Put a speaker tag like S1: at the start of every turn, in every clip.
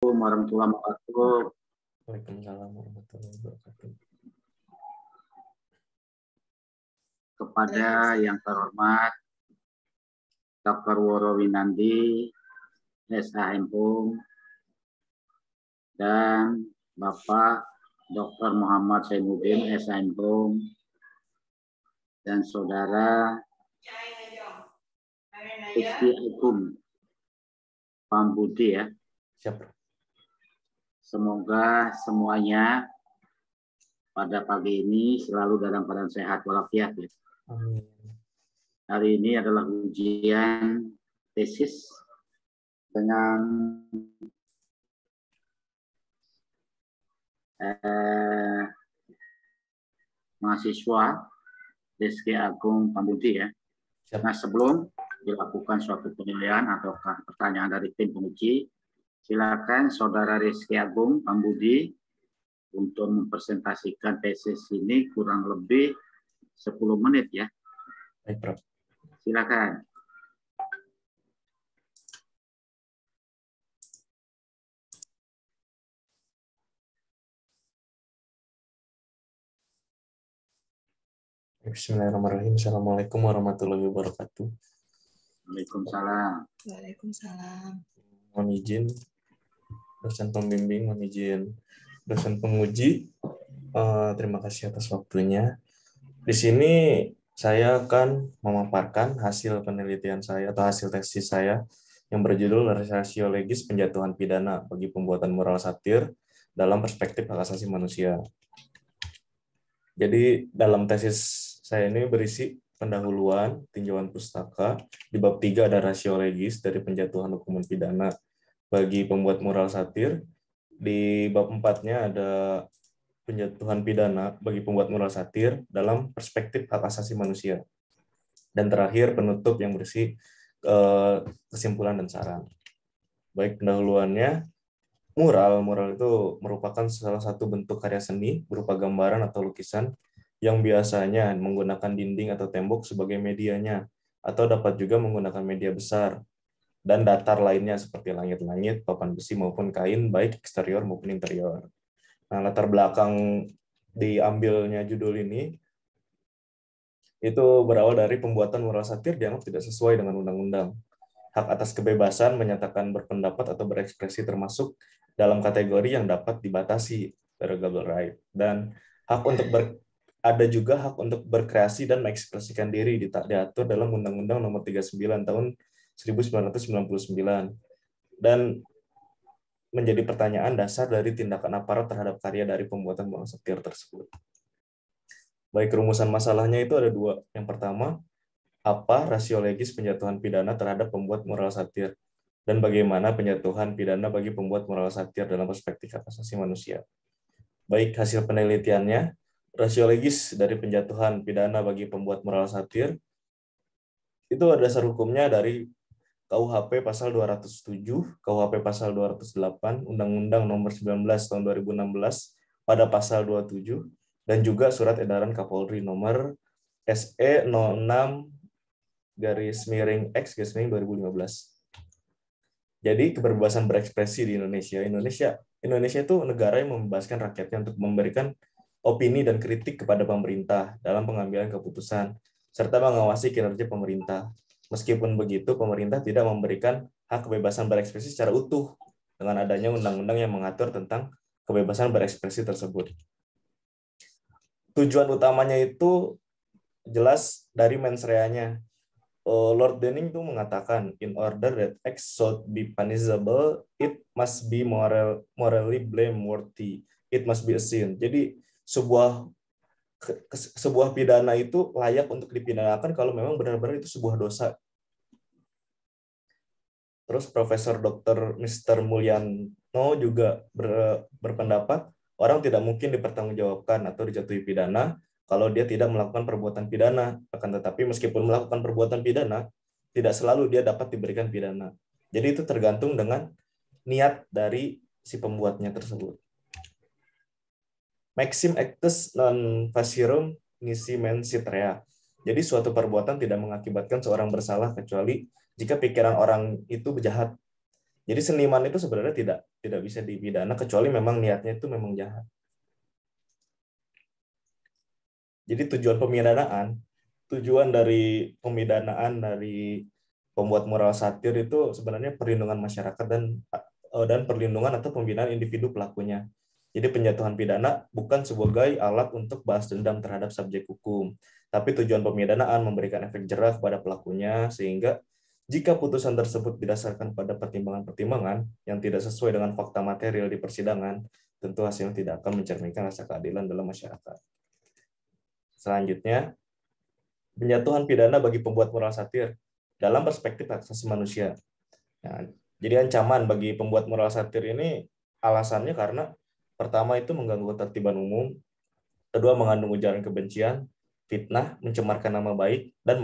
S1: Assalamualaikum warahmatullahi wabarakatuh.
S2: Waalaikumsalam warahmatullahi wabarakatuh.
S1: Kepada yang terhormat Dr. Woro Winandi, SHMPUM, dan Bapak Dr. Muhammad Zainuddin, SHMPUM, dan Saudara Rizky Agung Pambudi ya.
S2: Siap.
S1: Semoga semuanya pada pagi ini selalu dalam keadaan sehat walafiat ya.
S2: Amin.
S1: Hari ini adalah ujian tesis dengan mahasiswa Rizky Agung Pambudi ya.
S2: Siap.
S1: Nah, sebelum dilakukan suatu penilaian atau pertanyaan dari tim penguji, silakan Saudara Rizky Agung Pambudi untuk mempresentasikan tesis ini kurang lebih 10 menit ya.
S2: Baik, Prof.
S1: Silakan.
S2: Bismillahirrahmanirrahim. Assalamualaikum warahmatullahi wabarakatuh.
S1: Waalaikumsalam.
S3: Waalaikumsalam.
S2: Mohon izin dosen pembimbing, mohon izin dosen penguji. Terima kasih atas waktunya. Di sini saya akan memaparkan hasil penelitian saya atau hasil tesis saya yang berjudul Rasiologis Penjatuhan Pidana bagi Pembuatan Moral Satir dalam Perspektif Hak Asasi Manusia. Jadi dalam tesis saya ini berisi pendahuluan, tinjauan pustaka. Di bab 3 ada rasio legis dari penjatuhan hukuman pidana bagi pembuat moral satir. Di bab 4-nya ada penjatuhan pidana bagi pembuat moral satir dalam perspektif hak asasi manusia. Dan terakhir penutup yang berisi kesimpulan dan saran. Baik, pendahuluannya, mural itu merupakan salah satu bentuk karya seni berupa gambaran atau lukisan yang biasanya menggunakan dinding atau tembok sebagai medianya, atau dapat juga menggunakan media besar dan datar lainnya seperti langit-langit, papan besi maupun kain, baik eksterior maupun interior. Nah, latar belakang diambilnya judul ini itu berawal dari pembuatan mural satir dianggap tidak sesuai dengan undang-undang. Hak atas kebebasan menyatakan berpendapat atau berekspresi termasuk dalam kategori yang dapat dibatasi, derogable right. Dan hak untuk ada juga hak untuk berkreasi dan mengekspresikan diri diatur dalam Undang-Undang Nomor 39 Tahun 1999 dan menjadi pertanyaan dasar dari tindakan aparat terhadap karya dari pembuatan moral satir tersebut. Baik, rumusan masalahnya itu ada dua. Yang pertama, apa rasio legis penjatuhan pidana terhadap pembuat moral satir dan bagaimana penjatuhan pidana bagi pembuat moral satir dalam perspektif hak asasi manusia. Baik, hasil penelitiannya, rasio legis dari penjatuhan pidana bagi pembuat moral satir itu ada dasar hukumnya dari KUHP pasal 207, KUHP pasal 208, Undang-Undang Nomor 19 Tahun 2016 pada pasal 27 dan juga Surat Edaran Kapolri Nomor SE 06/X/2015. Jadi kebebasan berekspresi di Indonesia itu negara yang membebaskan rakyatnya untuk memberikan opini dan kritik kepada pemerintah dalam pengambilan keputusan, serta mengawasi kinerja pemerintah. Meskipun begitu, pemerintah tidak memberikan hak kebebasan berekspresi secara utuh dengan adanya undang-undang yang mengatur tentang kebebasan berekspresi tersebut. Tujuan utamanya itu jelas dari mens rea-nya. Lord Denning itu mengatakan, in order that acts should be punishable, it must be morally blameworthy. It must be a sin. Jadi sebuah pidana itu layak untuk dipidanakan kalau memang benar-benar itu sebuah dosa. Terus Profesor Dr. Mr. Mulyanto juga berpendapat orang tidak mungkin dipertanggungjawabkan atau dijatuhi pidana kalau dia tidak melakukan perbuatan pidana. Akan tetapi meskipun melakukan perbuatan pidana, tidak selalu dia dapat diberikan pidana. Jadi itu tergantung dengan niat dari si pembuatnya tersebut. Maxim actus non facirum nisi mensit rea. Jadi suatu perbuatan tidak mengakibatkan seorang bersalah kecuali jika pikiran orang itu jahat. Jadi seniman itu sebenarnya tidak bisa dipidana kecuali memang niatnya itu memang jahat. Jadi tujuan dari pemidanaan dari pembuat moral satir itu sebenarnya perlindungan masyarakat dan perlindungan atau pembinaan individu pelakunya. Jadi penjatuhan pidana bukan sebagai alat untuk balas dendam terhadap subjek hukum, tapi tujuan pemidanaan memberikan efek jera kepada pelakunya sehingga jika putusan tersebut didasarkan pada pertimbangan-pertimbangan yang tidak sesuai dengan fakta material di persidangan, tentu hasilnya tidak akan mencerminkan rasa keadilan dalam masyarakat. Selanjutnya, penjatuhan pidana bagi pembuat moral satir dalam perspektif hak asasi manusia. Nah, jadi ancaman bagi pembuat moral satir ini alasannya karena pertama itu mengganggu ketertiban umum, kedua mengandung ujaran kebencian, fitnah, mencemarkan nama baik, dan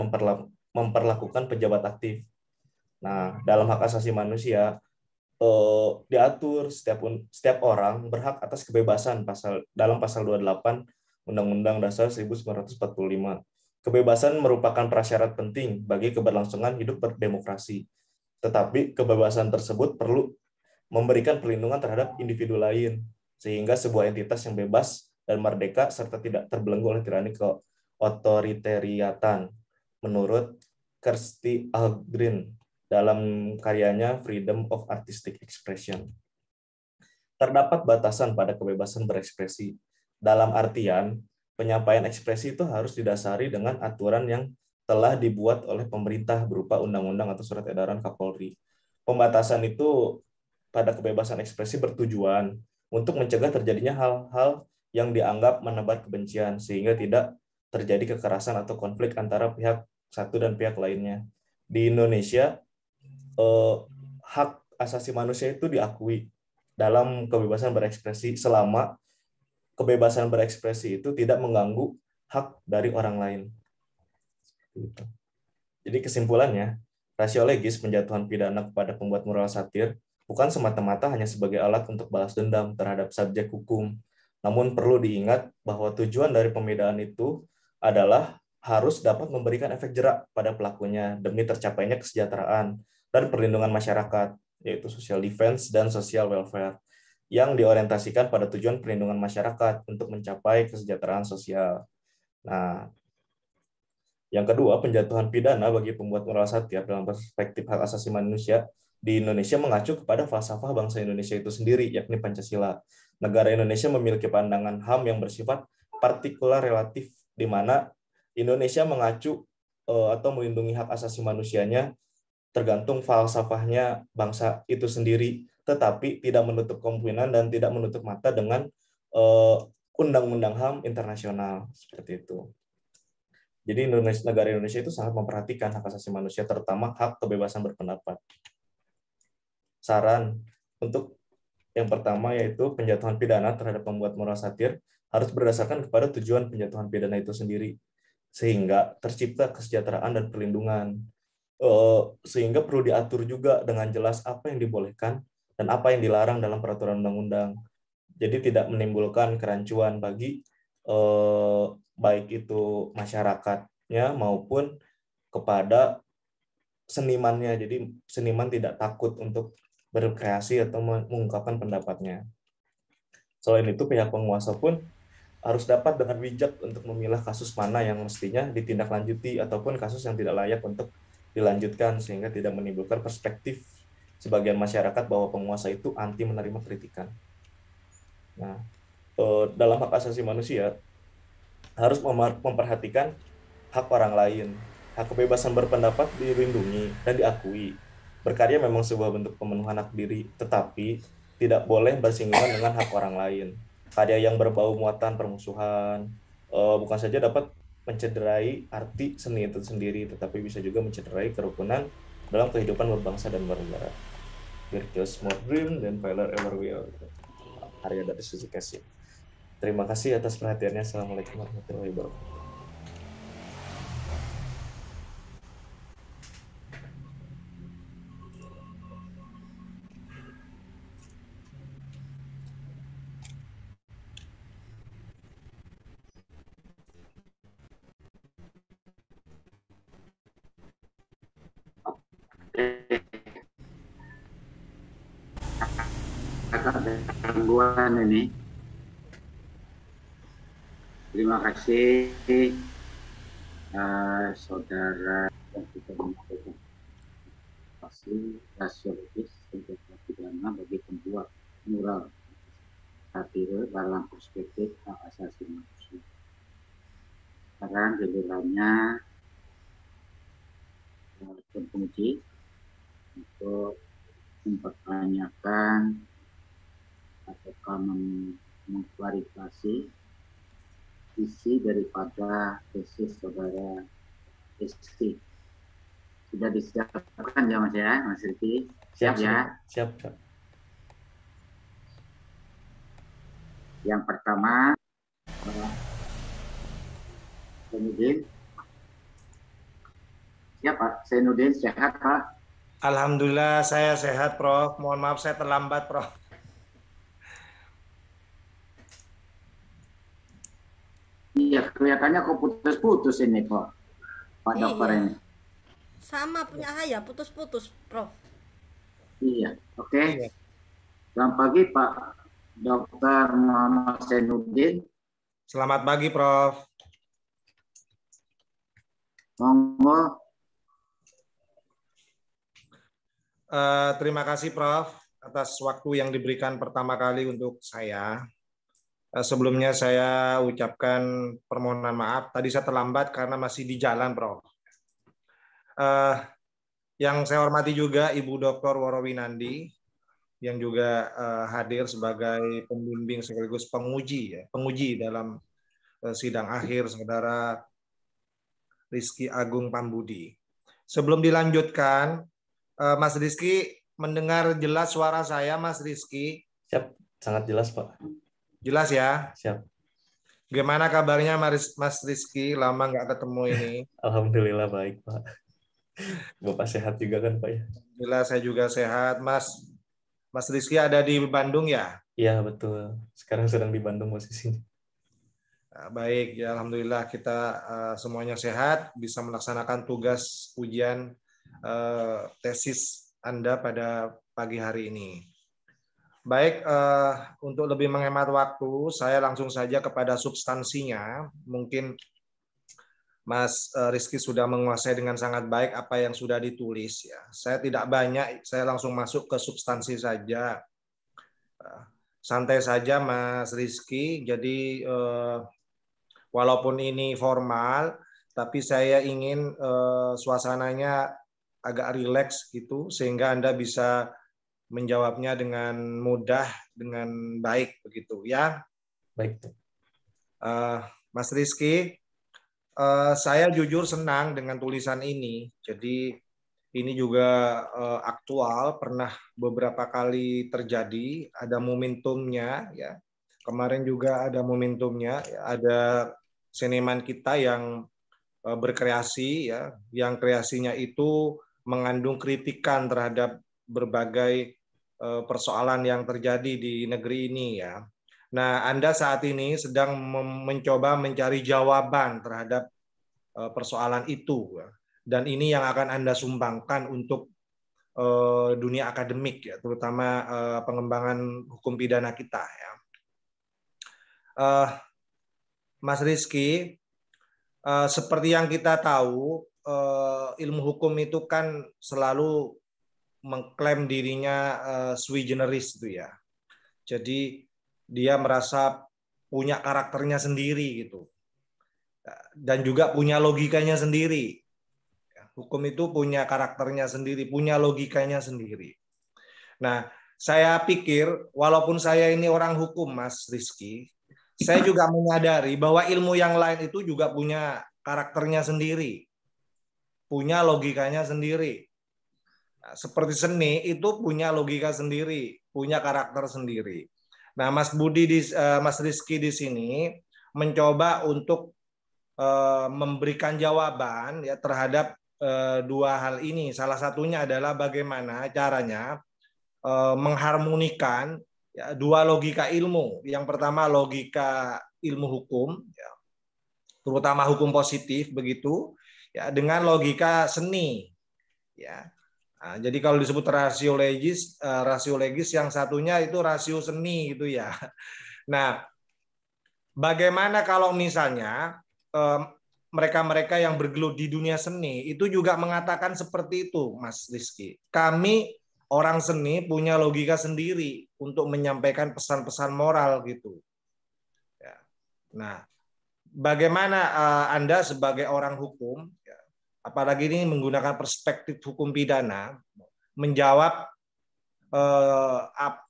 S2: memperlakukan pejabat aktif. Nah, dalam hak asasi manusia diatur setiap orang berhak atas kebebasan dalam pasal 28 Undang-Undang Dasar 1945. Kebebasan merupakan prasyarat penting bagi keberlangsungan hidup berdemokrasi. Tetapi kebebasan tersebut perlu memberikan perlindungan terhadap individu lain, sehingga sebuah entitas yang bebas dan merdeka serta tidak terbelenggu oleh tirani keotoritariatan, menurut Kirsty Ahlgren dalam karyanya Freedom of Artistic Expression. Terdapat batasan pada kebebasan berekspresi. Dalam artian, penyampaian ekspresi itu harus didasari dengan aturan yang telah dibuat oleh pemerintah berupa undang-undang atau surat edaran Kapolri. Pembatasan itu pada kebebasan ekspresi bertujuan untuk mencegah terjadinya hal-hal yang dianggap menebar kebencian sehingga tidak terjadi kekerasan atau konflik antara pihak satu dan pihak lainnya. Di Indonesia, hak asasi manusia itu diakui dalam kebebasan berekspresi selama kebebasan berekspresi itu tidak mengganggu hak dari orang lain. Jadi kesimpulannya, rasio legis penjatuhan pidana kepada pembuat moral satir bukan semata-mata hanya sebagai alat untuk balas dendam terhadap subjek hukum, namun perlu diingat bahwa tujuan dari pemidanaan itu adalah harus dapat memberikan efek jera pada pelakunya demi tercapainya kesejahteraan dan perlindungan masyarakat, yaitu social defense dan social welfare, yang diorientasikan pada tujuan perlindungan masyarakat untuk mencapai kesejahteraan sosial. Nah, yang kedua, penjatuhan pidana bagi pembuat moral satir dalam perspektif hak asasi manusia di Indonesia mengacu kepada falsafah bangsa Indonesia itu sendiri, yakni Pancasila. Negara Indonesia memiliki pandangan HAM yang bersifat partikular relatif, di mana Indonesia mengacu atau melindungi hak asasi manusianya tergantung falsafahnya bangsa itu sendiri, tetapi tidak menutup kemungkinan dan tidak menutup mata dengan undang-undang HAM internasional seperti itu. Jadi negara Indonesia itu sangat memperhatikan hak asasi manusia, terutama hak kebebasan berpendapat. Saran untuk yang pertama yaitu penjatuhan pidana terhadap pembuat moral satir harus berdasarkan kepada tujuan penjatuhan pidana itu sendiri, sehingga tercipta kesejahteraan dan perlindungan. Sehingga perlu diatur juga dengan jelas apa yang dibolehkan dan apa yang dilarang dalam peraturan undang-undang. Jadi tidak menimbulkan kerancuan bagi baik itu masyarakatnya maupun kepada senimannya. Jadi seniman tidak takut untuk berkreasi atau mengungkapkan pendapatnya. Selain itu, pihak penguasa pun harus dapat dengan bijak untuk memilah kasus mana yang mestinya ditindaklanjuti ataupun kasus yang tidak layak untuk dilanjutkan sehingga tidak menimbulkan perspektif sebagian masyarakat bahwa penguasa itu anti menerima kritikan. Nah, dalam hak asasi manusia harus memperhatikan hak orang lain. Hak kebebasan berpendapat dilindungi dan diakui. Berkarya memang sebuah bentuk pemenuhan hak diri, tetapi tidak boleh bersinggungan dengan hak orang lain. Karya yang berbau muatan permusuhan bukan saja dapat mencederai arti seni itu sendiri, tetapi bisa juga mencederai kerukunan dalam kehidupan berbangsa dan bernegara. Virtuous More Dream dan Failure Ever Will. Karya dari Suzy Casey. Terima kasih atas perhatiannya. Assalamualaikum warahmatullahi wabarakatuh.
S1: gangguan ini. Terima kasih saudara yang sudah menyampaikan rasiologis tindak pidana bagi pembuat mural satire dalam perspektif hak asasi manusia. Sekarang gilirannya penguji untuk mempertanyakan ataukah mengklarifikasi isi daripada tesis saudara Rizky. Sudah disiapkan ya Mas ya, Mas Rizky? Siap ya?
S2: Siap, Kak.
S1: Yang pertama, Zainuddin. Siap Pak, Zainuddin sehat Pak?
S3: Alhamdulillah saya sehat Prof. Mohon maaf saya terlambat Prof.
S1: Iya, kelihatannya kok putus-putus ini Pak dokter ini.
S4: Sama punya saya, putus-putus Prof.
S1: Iya, oke. Selamat pagi Pak Dr. Muhammad Zainuddin.
S3: Selamat pagi Prof.
S1: Monggo.
S3: Terima kasih Prof. Atas waktu yang diberikan pertama kali untuk saya. Sebelumnya saya ucapkan permohonan maaf. Tadi saya terlambat karena masih di jalan Prof. Yang saya hormati juga Ibu Dr. Worowinandi yang juga hadir sebagai pembimbing sekaligus penguji dalam sidang akhir saudara Rizky Agung Pambudi. Sebelum dilanjutkan, Mas Rizky mendengar jelas suara saya, Mas Rizky?
S2: Siap, sangat jelas Pak.
S3: Jelas ya?
S2: Siap.
S3: Gimana kabarnya Mas Rizky? Lama nggak ketemu ini.
S2: Alhamdulillah baik Pak. Bapak sehat juga kan Pak ya?
S3: Alhamdulillah saya juga sehat. Mas Rizky ada di Bandung ya?
S2: Iya betul. Sekarang sedang di Bandung posisinya.
S3: Baik, ya Alhamdulillah kita semuanya sehat, bisa melaksanakan tugas ujian tesis Anda pada pagi hari ini. Baik, untuk lebih menghemat waktu, saya langsung saja kepada substansinya. Mungkin Mas Rizky sudah menguasai dengan sangat baik apa yang sudah ditulis. Ya. Saya tidak banyak, saya langsung masuk ke substansi saja. Santai saja Mas Rizky, jadi walaupun ini formal, tapi saya ingin suasananya agak rileks gitu, sehingga Anda bisa menjawabnya dengan mudah, dengan baik begitu ya.
S2: Baik.
S3: Mas Rizky, saya jujur senang dengan tulisan ini. Jadi ini juga aktual, pernah beberapa kali terjadi, ada momentumnya ya. Kemarin juga ada momentumnya, ada seniman kita yang berkreasi ya, yang kreasinya itu mengandung kritikan terhadap berbagai persoalan yang terjadi di negeri ini ya. Nah, Anda saat ini sedang mencoba mencari jawaban terhadap persoalan itu ya. Dan ini yang akan Anda sumbangkan untuk dunia akademik ya, terutama pengembangan hukum pidana kita ya. Mas Rizky, seperti yang kita tahu, ilmu hukum itu kan selalu mengklaim dirinya sui generis itu ya. Jadi dia merasa punya karakternya sendiri gitu. Dan juga punya logikanya sendiri. Hukum itu punya karakternya sendiri, punya logikanya sendiri. Nah, saya pikir walaupun saya ini orang hukum Mas Rizky, saya juga menyadari bahwa ilmu yang lain itu juga punya karakternya sendiri, punya logikanya sendiri. Seperti seni itu punya logika sendiri, punya karakter sendiri. Nah, Mas Rizky di sini mencoba untuk memberikan jawaban ya terhadap dua hal ini. Salah satunya adalah bagaimana caranya mengharmonikan ya, dua logika ilmu. Yang pertama logika ilmu hukum, ya, terutama hukum positif begitu, ya, dengan logika seni, ya. Nah, jadi kalau disebut rasio legis yang satunya itu rasio seni gitu ya. Nah, bagaimana kalau misalnya mereka-mereka yang bergelut di dunia seni itu juga mengatakan seperti itu, Mas Rizky. Kami orang seni punya logika sendiri untuk menyampaikan pesan-pesan moral gitu. Ya. Nah, bagaimana Anda sebagai orang hukum, ya, apalagi ini menggunakan perspektif hukum pidana, menjawab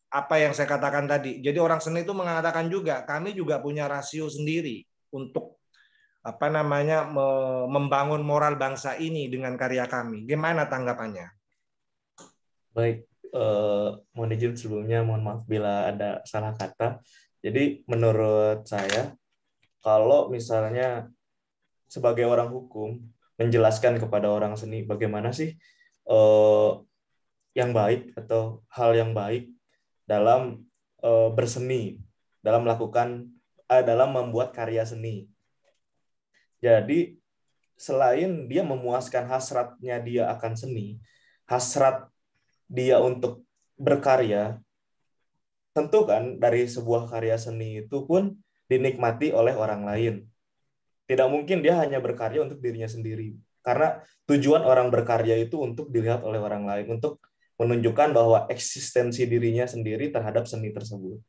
S3: apa yang saya katakan tadi. Jadi orang seni itu mengatakan juga, kami juga punya rasio sendiri untuk membangun moral bangsa ini dengan karya kami. Gimana tanggapannya?
S2: Baik, mohon izin sebelumnya, mohon maaf bila ada salah kata. Jadi menurut saya, kalau misalnya sebagai orang hukum menjelaskan kepada orang seni bagaimana sih yang baik atau hal yang baik dalam berseni, dalam dalam membuat karya seni. Jadi selain dia memuaskan hasratnya dia akan seni, hasrat dia untuk berkarya, tentu kan dari sebuah karya seni itu pun dinikmati oleh orang lain. Tidak mungkin dia hanya berkarya untuk dirinya sendiri. Karena tujuan orang berkarya itu untuk dilihat oleh orang lain, untuk menunjukkan bahwa eksistensi dirinya sendiri terhadap seni tersebut.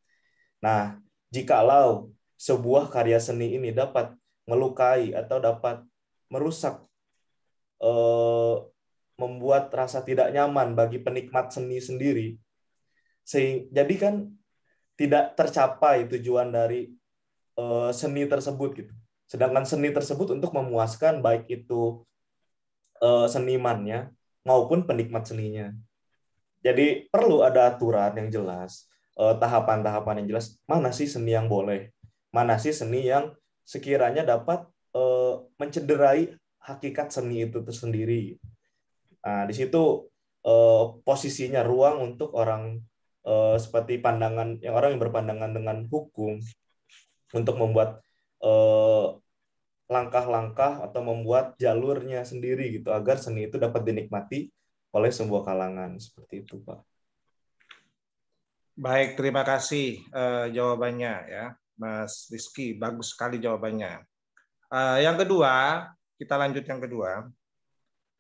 S2: Nah, jikalau sebuah karya seni ini dapat melukai atau dapat merusak, membuat rasa tidak nyaman bagi penikmat seni sendiri, jadi kan tidak tercapai tujuan dari seni tersebut gitu. Sedangkan seni tersebut untuk memuaskan baik itu senimannya maupun penikmat seninya. Jadi perlu ada aturan yang jelas, tahapan-tahapan yang jelas, mana sih seni yang boleh, mana sih seni yang sekiranya dapat mencederai hakikat seni itu tersendiri. Nah, di situ posisinya ruang untuk orang seperti orang yang berpandangan dengan hukum untuk membuat langkah-langkah atau membuat jalurnya sendiri gitu agar seni itu dapat dinikmati oleh sebuah kalangan, seperti itu, Pak.
S3: Baik, terima kasih jawabannya ya, Mas Rizky. Bagus sekali jawabannya. Yang kedua, kita lanjut yang kedua.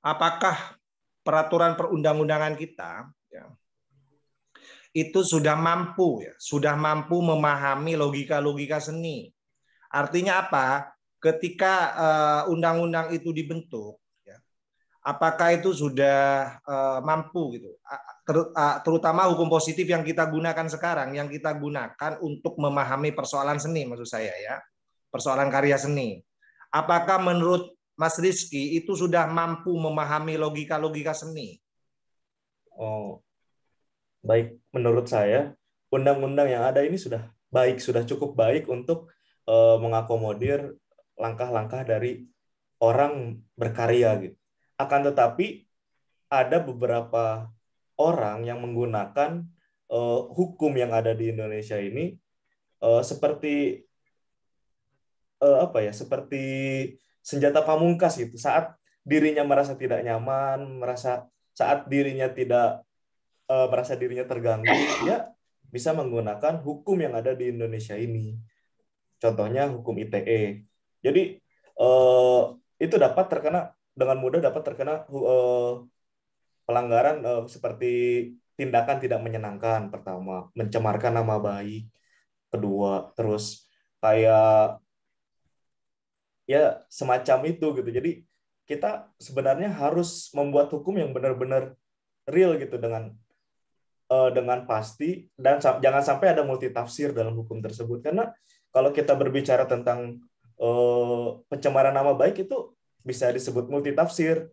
S3: Apakah peraturan perundang-undangan kita ya, itu sudah mampu memahami logika-logika seni? Artinya apa? Ketika undang-undang itu dibentuk, ya, apakah itu sudah mampu gitu? Terutama hukum positif yang kita gunakan sekarang, yang kita gunakan untuk memahami persoalan seni, maksud saya ya, persoalan karya seni. Apakah menurut Mas Rizky itu sudah mampu memahami logika-logika seni?
S2: Oh, baik, menurut saya undang-undang yang ada ini sudah cukup baik untuk mengakomodir langkah-langkah dari orang berkarya gitu. Akan tetapi ada beberapa orang yang menggunakan hukum yang ada di Indonesia ini seperti seperti senjata pamungkas gitu. Saat dirinya merasa tidak nyaman, saat dirinya tidak merasa dirinya terganggu, dia bisa menggunakan hukum yang ada di Indonesia ini. Contohnya hukum ITE. Jadi itu dengan mudah dapat terkena pelanggaran seperti tindakan tidak menyenangkan, pertama, mencemarkan nama baik, kedua, terus kayak ya semacam itu gitu. Jadi kita sebenarnya harus membuat hukum yang benar-benar real gitu dengan pasti, dan jangan sampai ada multitafsir dalam hukum tersebut, karena kalau kita berbicara tentang pencemaran nama baik itu bisa disebut multitafsir,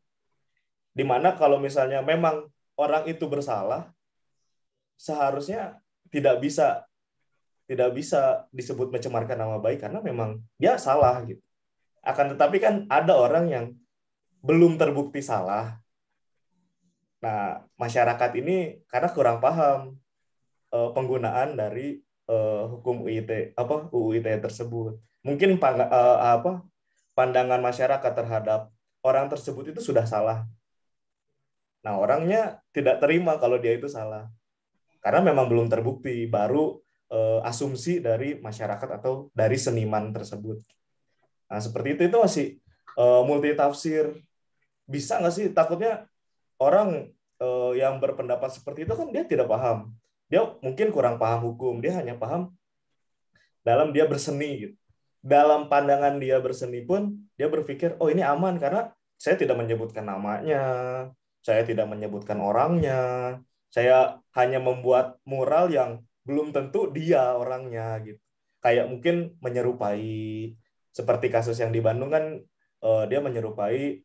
S2: di mana kalau misalnya memang orang itu bersalah, seharusnya tidak bisa disebut mencemarkan nama baik karena memang dia salah gitu. Akan tetapi kan ada orang yang belum terbukti salah. Nah, masyarakat ini karena kurang paham penggunaan dari hukum UU ITE tersebut. Mungkin pandangan masyarakat terhadap orang tersebut itu sudah salah. Nah, orangnya tidak terima kalau dia itu salah. Karena memang belum terbukti, baru asumsi dari masyarakat atau dari seniman tersebut. Nah, seperti itu masih multitafsir. Bisa nggak sih? Takutnya orang yang berpendapat seperti itu kan dia tidak paham. Dia mungkin kurang paham hukum, dia hanya paham dalam dia berseni gitu. Dalam pandangan dia berseni pun dia berpikir, oh ini aman karena saya tidak menyebutkan namanya, saya tidak menyebutkan orangnya, saya hanya membuat mural yang belum tentu dia orangnya gitu. Kayak mungkin menyerupai seperti kasus yang di Bandung kan dia menyerupai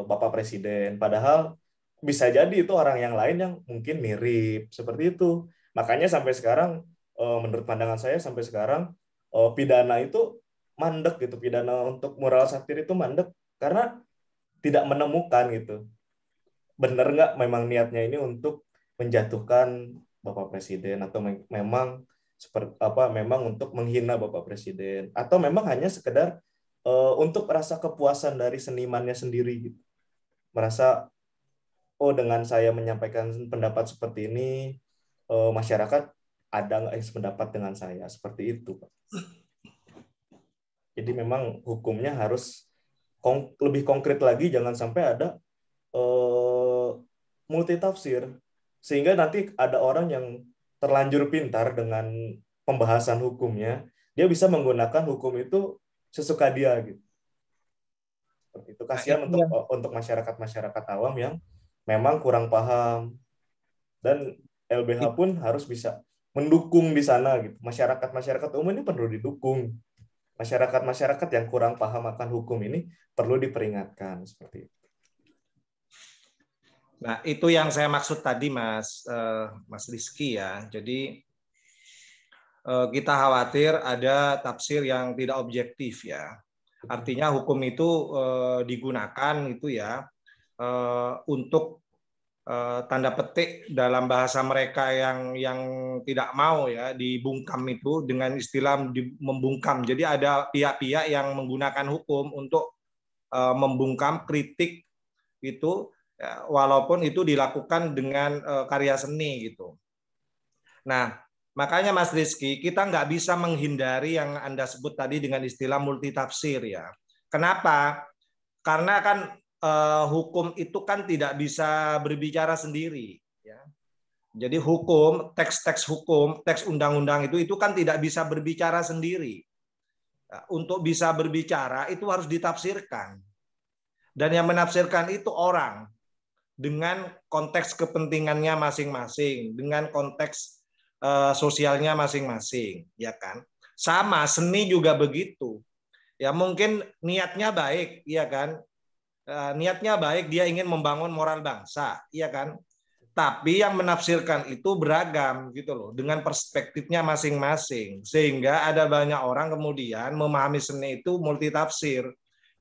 S2: Bapak Presiden, padahal bisa jadi itu orang yang lain yang mungkin mirip seperti itu. Makanya sampai sekarang menurut pandangan saya sampai sekarang pidana itu mandek gitu, pidana untuk mural satir itu mandek karena tidak menemukan gitu. Benar nggak memang niatnya ini untuk menjatuhkan Bapak Presiden atau memang seperti apa memang untuk menghina Bapak Presiden atau memang hanya sekedar untuk rasa kepuasan dari senimannya sendiri gitu. Merasa oh dengan saya menyampaikan pendapat seperti ini masyarakat ada nggak yang sependapat dengan saya seperti itu, Pak. Jadi memang hukumnya harus lebih konkret lagi, jangan sampai ada multitafsir sehingga nanti ada orang yang terlanjur pintar dengan pembahasan hukumnya, dia bisa menggunakan hukum itu sesuka dia gitu. Seperti itu. Kasihan untuk masyarakat awam yang memang kurang paham, dan LBH pun harus bisa mendukung di sana gitu. Masyarakat umum ini perlu didukung. Masyarakat yang kurang paham akan hukum ini perlu diperingatkan seperti itu.
S3: Nah, itu yang saya maksud tadi, Mas Rizky ya. Jadi kita khawatir ada tafsir yang tidak objektif ya. Artinya hukum itu digunakan itu ya untuk tanda petik dalam bahasa mereka yang tidak mau ya dibungkam itu dengan istilah membungkam. Jadi ada pihak-pihak yang menggunakan hukum untuk membungkam kritik itu ya, walaupun itu dilakukan dengan karya seni gitu. Nah, makanya Mas Rizky, kita nggak bisa menghindari yang Anda sebut tadi dengan istilah multitafsir ya. Kenapa? Karena kan hukum itu kan tidak bisa berbicara sendiri. Ya. Jadi hukum, teks-teks hukum, teks undang-undang itu kan tidak bisa berbicara sendiri. Untuk bisa berbicara itu harus ditafsirkan. Dan yang menafsirkan itu orang dengan konteks kepentingannya masing-masing, dengan konteks sosialnya masing-masing, ya kan? Sama seni juga begitu. Ya mungkin niatnya baik, ya kan? Niatnya baik, dia ingin membangun moral bangsa, iya kan? Tapi yang menafsirkan itu beragam gitu loh, dengan perspektifnya masing-masing, sehingga ada banyak orang kemudian memahami seni itu multitafsir,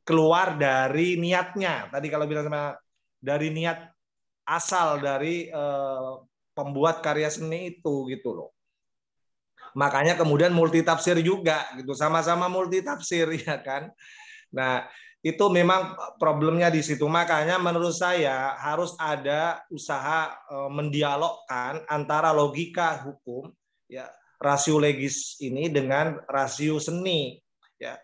S3: keluar dari niatnya. Tadi kalau bilang sama dari niat asal dari pembuat karya seni itu gitu loh. Makanya kemudian multitafsir juga gitu, sama-sama multitafsir ya kan. Nah, itu memang problemnya di situ. Makanya menurut saya harus ada usaha mendialogkan antara logika hukum, ya, rasio legis ini dengan rasio seni, ya,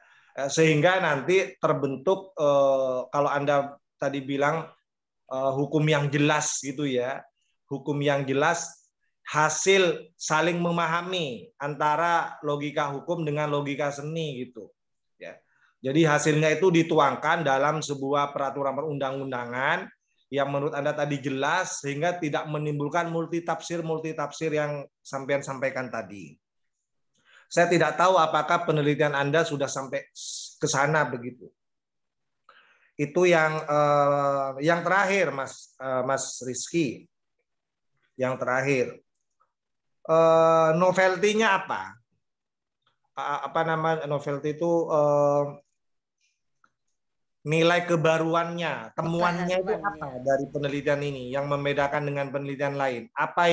S3: sehingga nanti terbentuk kalau Anda tadi bilang hukum yang jelas gitu ya, hukum yang jelas hasil saling memahami antara logika hukum dengan logika seni gitu, ya. Jadi hasilnya itu dituangkan dalam sebuah peraturan perundang-undangan yang menurut Anda tadi jelas sehingga tidak menimbulkan multitafsir yang sampean sampaikan tadi. Saya tidak tahu apakah penelitian Anda sudah sampai ke sana begitu. Itu yang terakhir, Mas Rizky. Yang terakhir, novelty-nya apa? Apa nama novelty itu? Nilai kebaruannya, temuannya itu apa dari penelitian ini yang membedakan dengan penelitian lain? Apa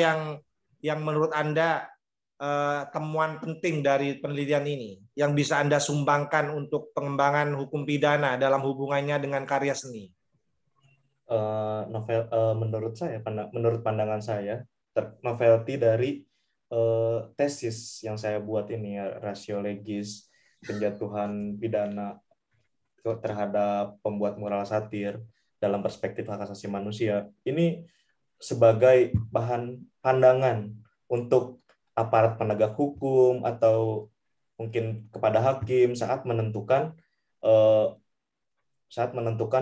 S3: yang menurut Anda temuan penting dari penelitian ini yang bisa Anda sumbangkan untuk pengembangan hukum pidana dalam hubungannya dengan karya seni?
S2: menurut pandangan saya, novelty dari tesis yang saya buat ini ya, ratio legis penjatuhan pidana terhadap pembuat mural satir dalam perspektif hak asasi manusia, ini sebagai bahan pandangan untuk aparat penegak hukum atau mungkin kepada hakim saat menentukan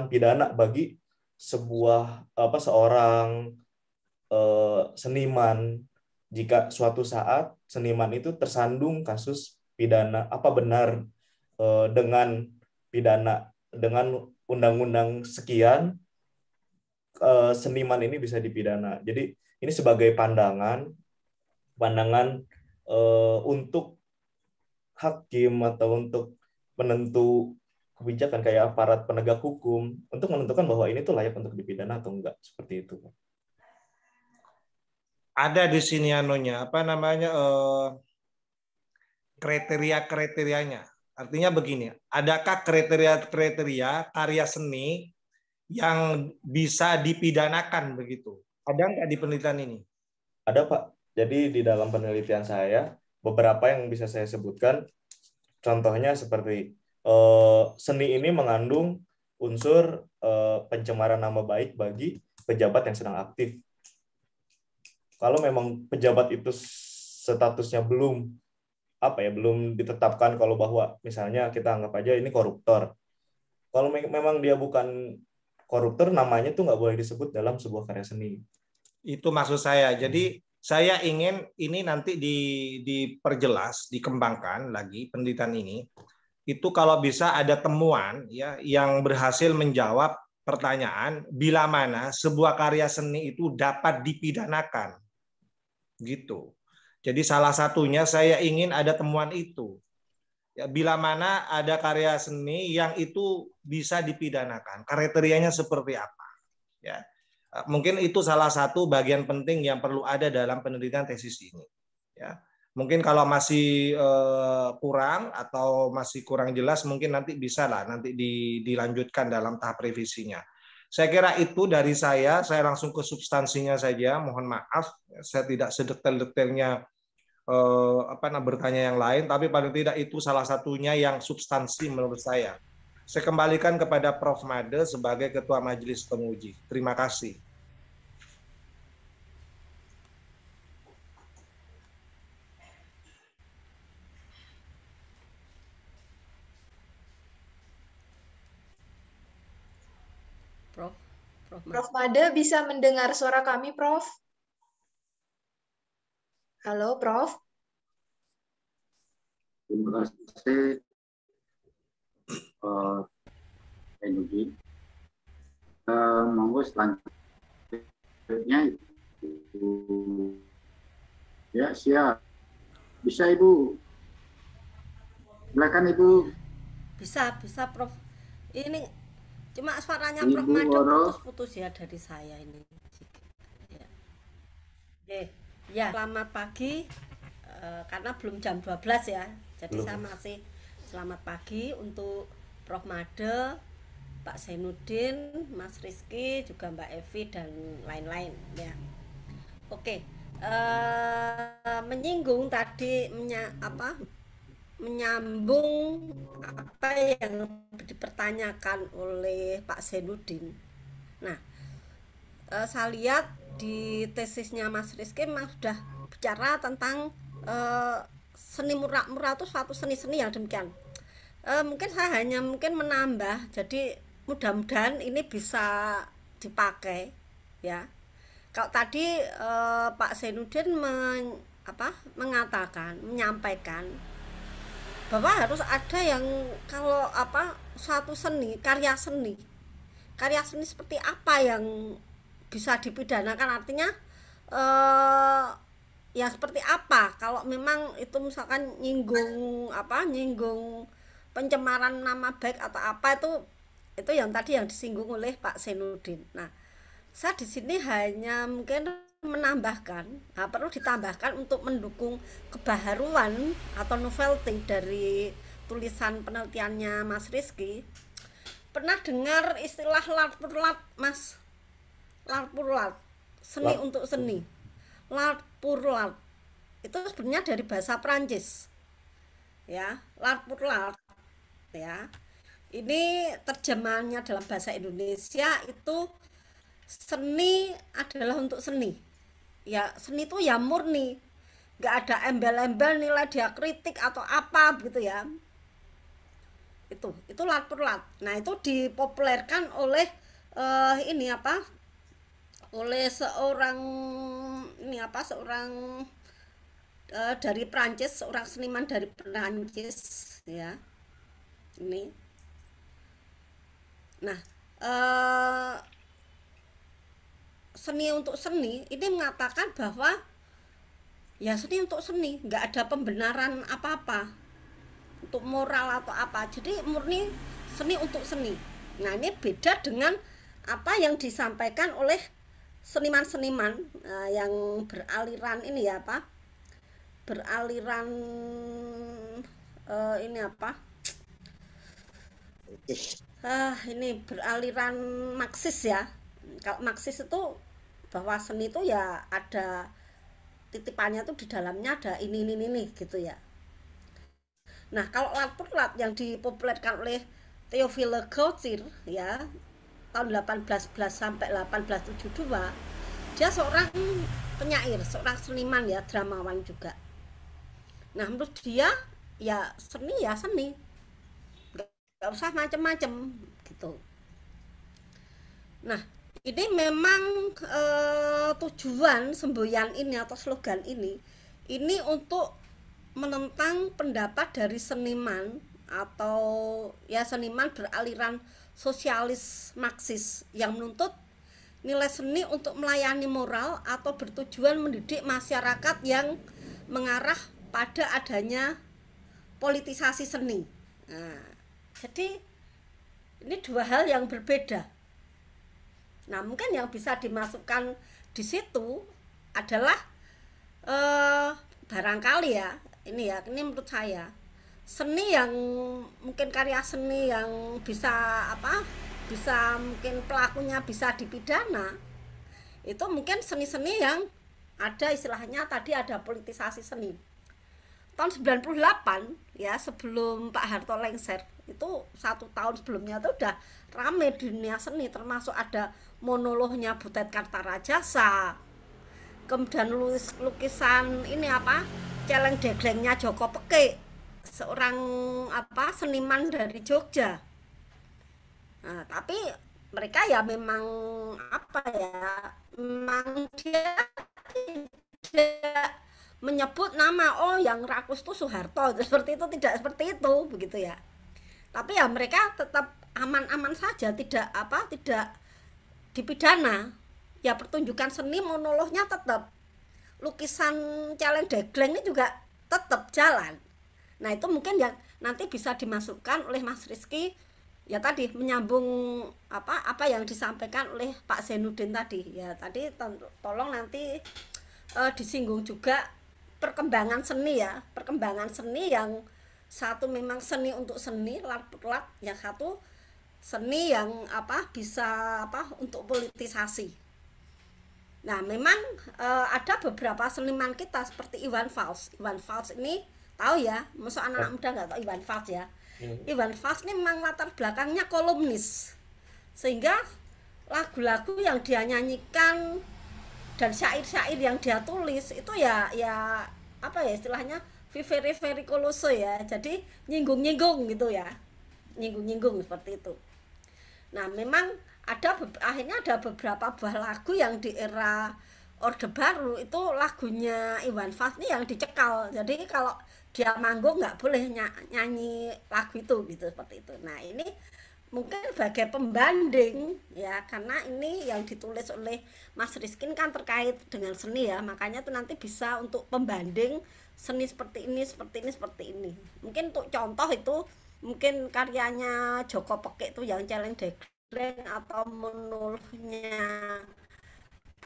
S2: pidana bagi seorang seniman. Jika suatu saat seniman itu tersandung kasus pidana, apa benar dengan undang-undang sekian seniman ini bisa dipidana. Jadi ini sebagai pandangan untuk hakim atau untuk penentu kebijakan kayak aparat penegak hukum untuk menentukan bahwa ini tuh layak untuk dipidana atau enggak, seperti itu.
S3: Ada di sini kriteria-kriterianya. Artinya begini, adakah kriteria-kriteria karya seni yang bisa dipidanakan begitu? Ada nggak di penelitian ini?
S2: Ada, Pak. Jadi di dalam penelitian saya, beberapa yang bisa saya sebutkan, contohnya seperti seni ini mengandung unsur pencemaran nama baik bagi pejabat yang sedang aktif. Kalau memang pejabat itu statusnya belum ditetapkan kalau bahwa misalnya kita anggap aja ini koruptor. Kalau memang dia bukan koruptor, namanya tuh nggak boleh disebut dalam sebuah karya seni.
S3: Itu maksud saya. Jadi saya ingin ini nanti diperjelas, dikembangkan lagi penelitian ini. Itu kalau bisa ada temuan ya yang berhasil menjawab pertanyaan bila mana sebuah karya seni itu dapat dipidanakan. Gitu. Jadi salah satunya saya ingin ada temuan itu. Ya, bila mana ada karya seni yang itu bisa dipidanakan, kriterianya seperti apa? Ya, mungkin itu salah satu bagian penting yang perlu ada dalam penelitian tesis ini. Ya, mungkin kalau masih kurang atau masih kurang jelas, mungkin nanti bisa lah nanti dilanjutkan dalam tahap revisinya. Saya kira itu dari saya langsung ke substansinya saja. Mohon maaf, saya tidak sedetail-detailnya bertanya yang lain, tapi paling tidak itu salah satunya yang substansi menurut saya. Saya kembalikan kepada Prof. Made sebagai Ketua Majelis Penguji. Terima kasih.
S5: Prof. Made bisa mendengar suara kami, Prof? Halo, Prof.
S1: Terima kasih, Enugi. Monggo selanjutnya Ibu. Ya, siap. Bisa, Ibu. Silakan, Ibu.
S4: Bisa, Prof. Ini cuma suaranya
S1: Ibu
S4: Prof. Made
S1: Woro.
S4: putus-putus ya dari saya ini. Ya. Oke. Ya, selamat pagi. Karena belum jam 12 ya. Jadi saya masih selamat pagi untuk Prof. Made, Pak Zainuddin, Mas Rizky, juga Mbak Evi dan lain-lain ya. Oke. Menyinggung tadi menyambung apa yang dipertanyakan oleh Pak Zainuddin. Nah, saya lihat di tesisnya Mas Rizky memang sudah bicara tentang seni mural itu suatu seni-seni yang demikian. Mungkin saya hanya menambah, jadi mudah-mudahan ini bisa dipakai ya. Kalau tadi Pak Zainuddin menyampaikan bahwa harus ada yang kalau suatu seni, karya seni seperti apa yang bisa dipidanakan, artinya ya seperti apa kalau memang itu misalkan nyinggung pencemaran nama baik atau apa, itu yang tadi yang disinggung oleh Pak Zainuddin. Nah, saya di sini hanya mungkin menambahkan, perlu ditambahkan untuk mendukung kebaharuan atau novelty dari tulisan penelitiannya Mas Rizky. Pernah dengar istilah larpurlat, Mas? L'art pour l'art, seni
S2: L'art.
S4: untuk seni. L'art pour l'art itu sebenarnya dari bahasa Prancis, ya. L'art pour l'art, ya. Ini terjemahannya dalam bahasa Indonesia itu seni adalah untuk seni. Ya, seni itu ya murni, nggak ada embel-embel nilai diakritik atau apa begitu ya. Itu l'art pour l'art. Nah, itu dipopulerkan oleh ini apa? Oleh seorang dari Prancis, seorang seniman dari Prancis ya. Ini. Nah, seni untuk seni ini mengatakan bahwa ya seni untuk seni, nggak ada pembenaran apa-apa untuk moral atau apa, jadi murni seni untuk seni. Nah, ini beda dengan apa yang disampaikan oleh seniman-seniman yang beraliran ini ya apa, beraliran ini apa, ini beraliran Marxis ya. Kalau Marxis itu bahwa seni itu ya ada titipannya tuh di dalamnya ada ini gitu ya. Nah, kalau l'art pour l'art yang dipopulerkan oleh Théophile Gautier ya tahun 1811 sampai 1872, dia seorang penyair, seorang seniman ya, dramawan juga. Nah, menurut dia ya seni, nggak usah macem-macem gitu. Nah, ini memang tujuan semboyan ini atau slogan ini untuk menentang pendapat dari seniman atau ya seniman beraliran sosialis Marxis yang menuntut nilai seni untuk melayani moral atau bertujuan mendidik masyarakat yang mengarah pada adanya politisasi seni. Nah, jadi ini dua hal yang berbeda. Nah, mungkin yang bisa dimasukkan di situ adalah barangkali ya, ini menurut saya seni yang mungkin karya seni yang bisa mungkin pelakunya bisa dipidana, itu mungkin seni-seni yang ada istilahnya tadi ada politisasi seni. Tahun 98 ya, sebelum Pak Harto lengser, itu 1 tahun sebelumnya itu udah rame di dunia seni, termasuk ada monolognya Butet Kartarajasa, kemudian lukisan ini celeng deglengnya Joko Pekik, seorang seniman dari Jogja. Nah, tapi mereka ya memang memang dia tidak menyebut nama yang rakus tuh Soeharto seperti itu, tidak seperti itu begitu ya. Tapi ya mereka tetap aman-aman saja, tidak dipidana. Ya pertunjukan seni monolognya tetap, lukisan celeng degleng ini juga tetap jalan. Nah, itu mungkin yang nanti bisa dimasukkan oleh Mas Rizky ya, tadi menyambung apa yang disampaikan oleh Pak Zainuddin tadi ya. Tadi tolong nanti disinggung juga perkembangan seni ya, perkembangan seni yang satu memang seni untuk seni, l'art pour l'art, yang satu seni yang bisa untuk politisasi. Nah, memang ada beberapa seniman kita seperti Iwan Fals. Iwan Fals ini tahu ya, masuk anak-anak muda nggak tahu Iwan Fals ya. Iwan Fals ini memang latar belakangnya kolumnis, sehingga lagu-lagu yang dia nyanyikan dan syair-syair yang dia tulis itu ya istilahnya very very kolose ya, jadi nyinggung-nyinggung gitu ya, nyinggung-nyinggung seperti itu. Nah, memang akhirnya ada beberapa buah lagu yang di era Orde Baru itu lagunya Iwan Fals ini yang dicekal, jadi kalau dia manggung nggak boleh nyanyi lagu itu gitu, seperti itu. Nah, ini mungkin sebagai pembanding ya, karena ini yang ditulis oleh Mas Rizky kan terkait dengan seni ya, makanya itu nanti bisa untuk pembanding seni seperti ini. Mungkin untuk contoh itu mungkin karyanya Joko Pekik itu yang celeng degleng, atau monolognya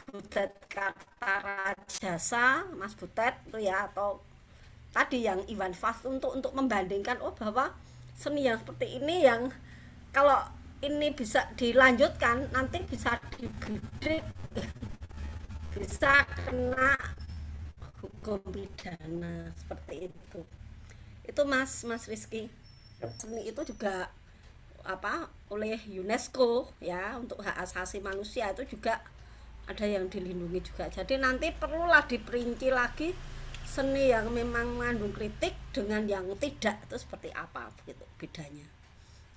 S4: Butet Kartarajasa, Mas Butet itu ya, atau tadi yang Iwan Fals untuk membandingkan bahwa seni yang seperti ini yang kalau ini bisa dilanjutkan, nanti bisa dibidik, bisa kena hukum pidana seperti itu. Itu Mas Rizky. Seni itu juga oleh UNESCO ya, untuk hak asasi manusia itu juga ada yang dilindungi juga. Jadi nanti perlulah diperinci lagi seni yang memang mengandung kritik dengan yang tidak itu seperti apa begitu bedanya.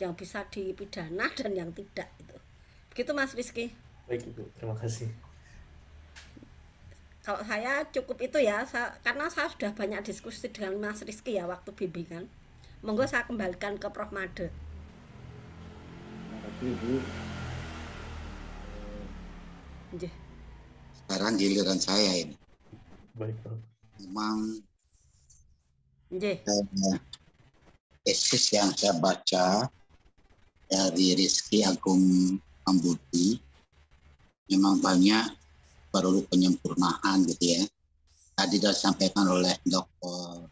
S4: Yang bisa dipidana dan yang tidak itu. Begitu Mas Rizky.
S2: Baik Ibu, terima kasih.
S4: Kalau saya cukup itu ya, karena saya sudah banyak diskusi dengan Mas Rizky ya waktu bimbingan. Monggo saya kembalikan ke Prof. Made.
S6: Sekarang giliran saya ini.
S2: Baik, Prof.
S6: Memang tesis yang saya baca dari Rizky Agung Pambudi memang banyak perlu penyempurnaan gitu ya. Tadi sudah disampaikan oleh Dr.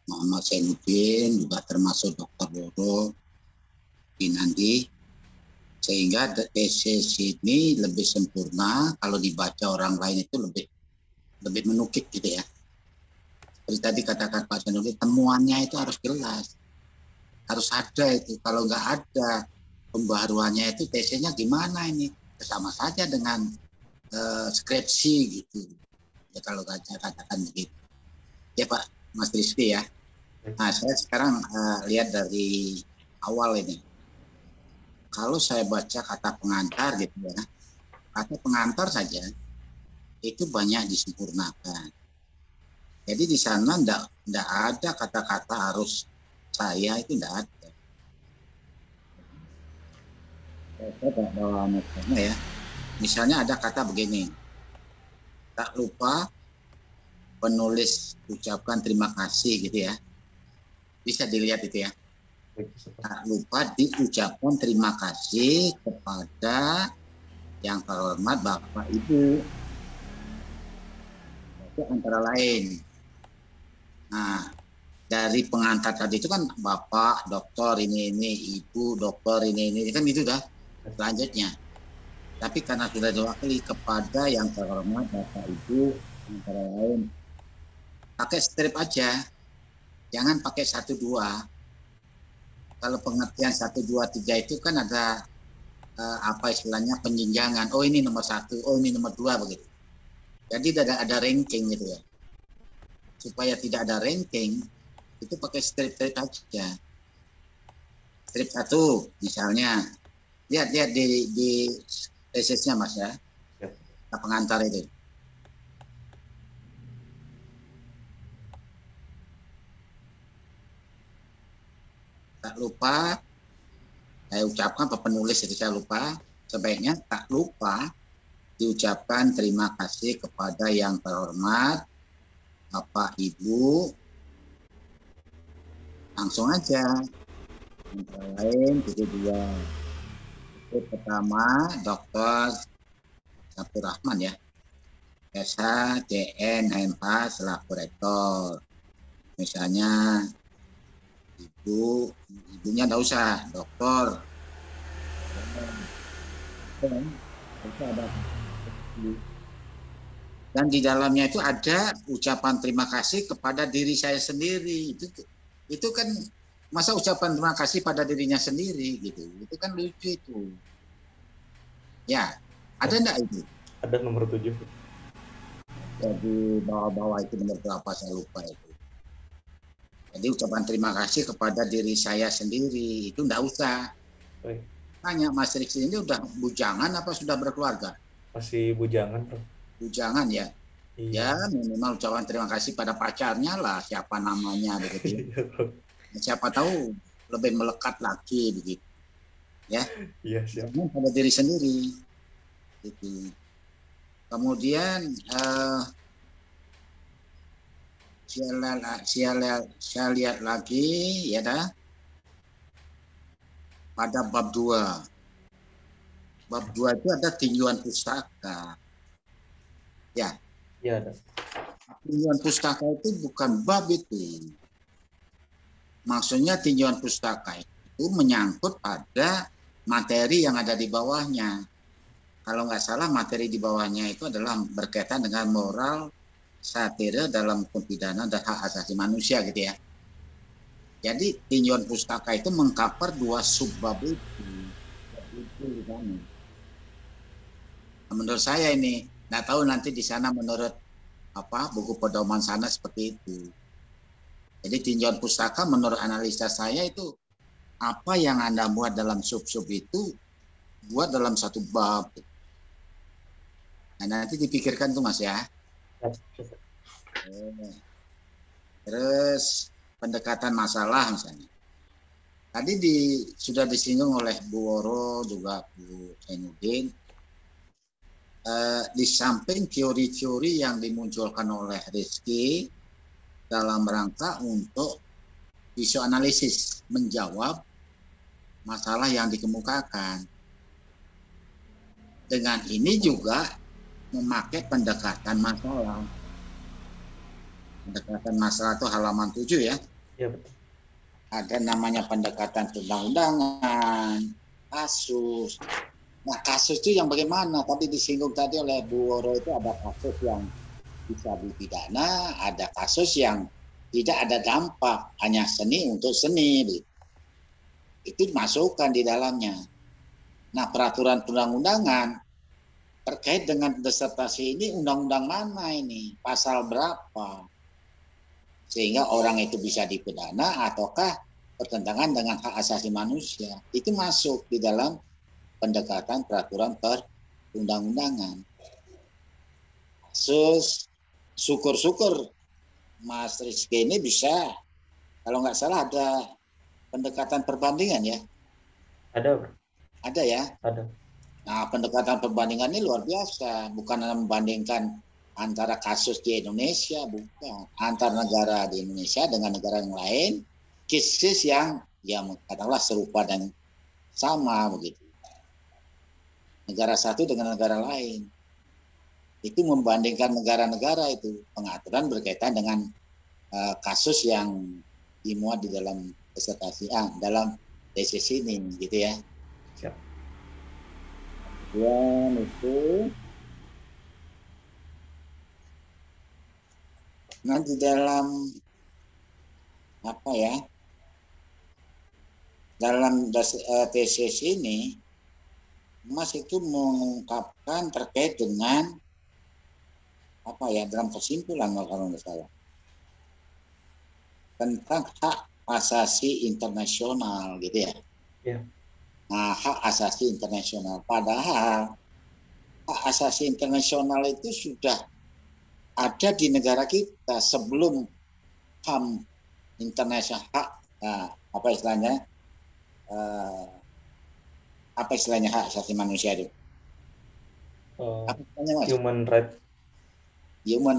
S6: Muhammad Zainuddin, juga termasuk Dr. Roro Kinandi, sehingga tesis ini lebih sempurna kalau dibaca orang lain itu lebih menukik gitu ya. Seperti tadi katakan Pak Zainuddin, temuannya itu harus jelas, harus ada itu. Kalau nggak ada pembaharuannya itu tesisnya gimana ini? Sama saja dengan skripsi gitu. Ya kalau katakan begitu. Ya Pak Mas Rizky ya. Nah saya sekarang lihat dari awal ini. Kalau saya baca kata pengantar gitu ya, kata pengantar saja itu banyak disempurnakan. Jadi di sana enggak ada kata-kata harus saya, itu enggak ada. Saya tidak bawa notasnya ya. Misalnya ada kata begini, tak lupa penulis ucapkan terima kasih gitu ya. Bisa dilihat itu ya. Tak lupa diucapkan terima kasih kepada yang terhormat Bapak Ibu. Itu antara lain. Nah, dari pengantar tadi itu kan Bapak, Dokter ini, Ibu, Dokter ini kan itu dah selanjutnya. Tapi karena sudah diwakili kepada yang terhormat Bapak Ibu, antara lain, pakai strip aja, jangan pakai 1, 2. Kalau pengertian 1, 2, 3 itu kan ada istilahnya penjenjangan. Oh ini nomor 1, oh ini nomor 2 begitu. Jadi ada ranking gitu ya. Supaya tidak ada ranking, itu pakai strip aja. Strip 1 misalnya, lihat di tesisnya Mas ya, pengantar itu. Tak lupa, saya ucapkan penulis itu saya lupa, sebaiknya tak lupa diucapkan terima kasih kepada yang terhormat Bapak Ibu. Langsung aja. Antara lain itu dia. Itu pertama Dr. Sabtu Rahman ya. SH, JN, MH selaku rektor. Misalnya ibunya enggak usah, dokter. Dan di dalamnya itu ada ucapan terima kasih kepada diri saya sendiri. Itu kan masa ucapan terima kasih pada dirinya sendiri gitu. Itu kan lucu itu. Ya, ada enggak itu?
S2: Ada nomor 7.
S6: Jadi bawah-bawah itu nomor berapa saya lupa itu. Jadi ucapan terima kasih kepada diri saya sendiri itu enggak usah.
S2: Baik.
S6: Tanya Mas Rizky ini udah bujangan apa sudah berkeluarga?
S2: Masih bujangan, Prof.
S6: Bujangan ya.
S2: Iya.
S6: Ya minimal ucapan terima kasih pada pacarnya lah, siapa namanya begitu. Siapa tahu lebih melekat lagi begitu. Ya.
S2: Iya, siap.
S6: Pada diri sendiri. Gitu. Kemudian saya lihat lagi ya dah pada bab 2. Bab 2 itu ada tinjauan pustaka. Ya.
S2: Iya, ada.
S6: Tinjauan pustaka itu bukan bab itu. Maksudnya tinjauan pustaka itu menyangkut pada materi yang ada di bawahnya. Kalau nggak salah materi di bawahnya itu adalah berkaitan dengan moral, satire dalam hukum pidana dan hak asasi manusia gitu ya. Jadi tinjauan pustaka itu mengcover 2 subbab itu. Menurut saya ini, nggak tahu nanti di sana menurut buku pedoman sana seperti itu. Jadi tinjauan pustaka menurut analisa saya itu apa yang Anda buat dalam sub-sub itu buat dalam satu bab. Nah, nanti dipikirkan tuh Mas ya. Terus pendekatan masalah misalnya. Tadi sudah disinggung oleh Bu Woro juga Bu Zainuddin. Di samping teori-teori yang dimunculkan oleh Rizky dalam rangka untuk visuanalisis menjawab masalah yang dikemukakan. Dengan ini juga memakai pendekatan masalah. Pendekatan masalah itu halaman 7 ya.
S2: Ya, betul.
S6: Ada namanya pendekatan perundang-undangan, kasus. Nah, kasus itu yang bagaimana? Tadi disinggung tadi oleh Bu Woro itu ada kasus yang bisa dipidana, ada kasus yang tidak ada dampak, hanya seni untuk seni. Itu dimasukkan di dalamnya. Nah, peraturan perundang-undangan terkait dengan disertasi ini undang-undang mana ini? Pasal berapa? Sehingga orang itu bisa dipidana ataukah bertentangan dengan hak asasi manusia. Itu masuk di dalam pendekatan peraturan perundang-undangan. Syukur-syukur Mas Rizky ini bisa, kalau nggak salah ada pendekatan perbandingan ya?
S2: Ada, Bro.
S6: Ada ya?
S2: Ada.
S6: Nah, pendekatan perbandingan ini luar biasa. Bukan hanya membandingkan antara kasus di Indonesia, bukan. Antar negara di Indonesia dengan negara yang lain, case yang katakanlah serupa dan sama begitu. Negara satu dengan negara lain. Itu membandingkan negara-negara itu. Pengaturan berkaitan dengan kasus yang dimuat di dalam disertasi dalam tesis ini gitu ya.
S2: Siap.
S6: Dan itu nanti dalam dalam tesis ini Mas itu mengungkapkan terkait dengan dalam kesimpulan kalau nggak salah tentang hak asasi internasional gitu ya.
S2: Ya.
S6: Nah, hak asasi internasional. Padahal hak asasi internasional itu sudah ada di negara kita sebelum HAM internasional hak hak asasi manusia itu. Apa istilahnya, Mas? Human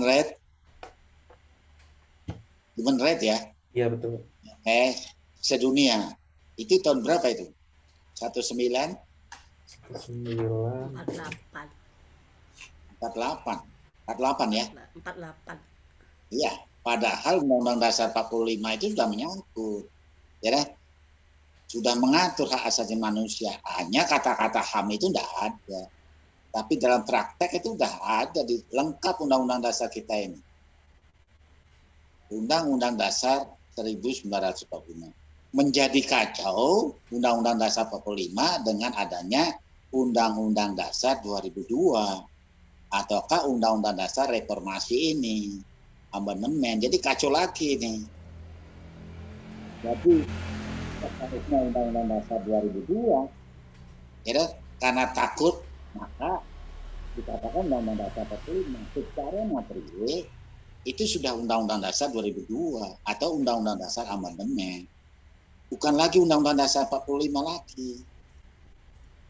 S6: right ya?
S2: Iya, betul.
S6: Sedunia. Itu tahun berapa itu? 1948. 48 ya?
S4: 48.
S6: Iya, padahal Undang-Undang Dasar 45 itu sudah menyangkut. Ya, sudah mengatur hak asasi manusia. Hanya kata-kata HAM itu tidak ada. Tapi dalam praktek itu sudah ada lengkap Undang-Undang Dasar kita ini. Undang-Undang Dasar 1945. Menjadi kacau Undang-Undang Dasar 45 dengan adanya Undang-Undang Dasar 2002 ataukah Undang-Undang Dasar Reformasi ini, amandemen. Jadi kacau lagi nih. Jadi seharusnya Undang-Undang Dasar 2002 ya, karena takut maka dikatakan Undang-Undang Dasar 45. Secara material itu sudah Undang-Undang Dasar 2002 atau Undang-Undang Dasar amandemen. Bukan lagi Undang-Undang Dasar 45 lagi.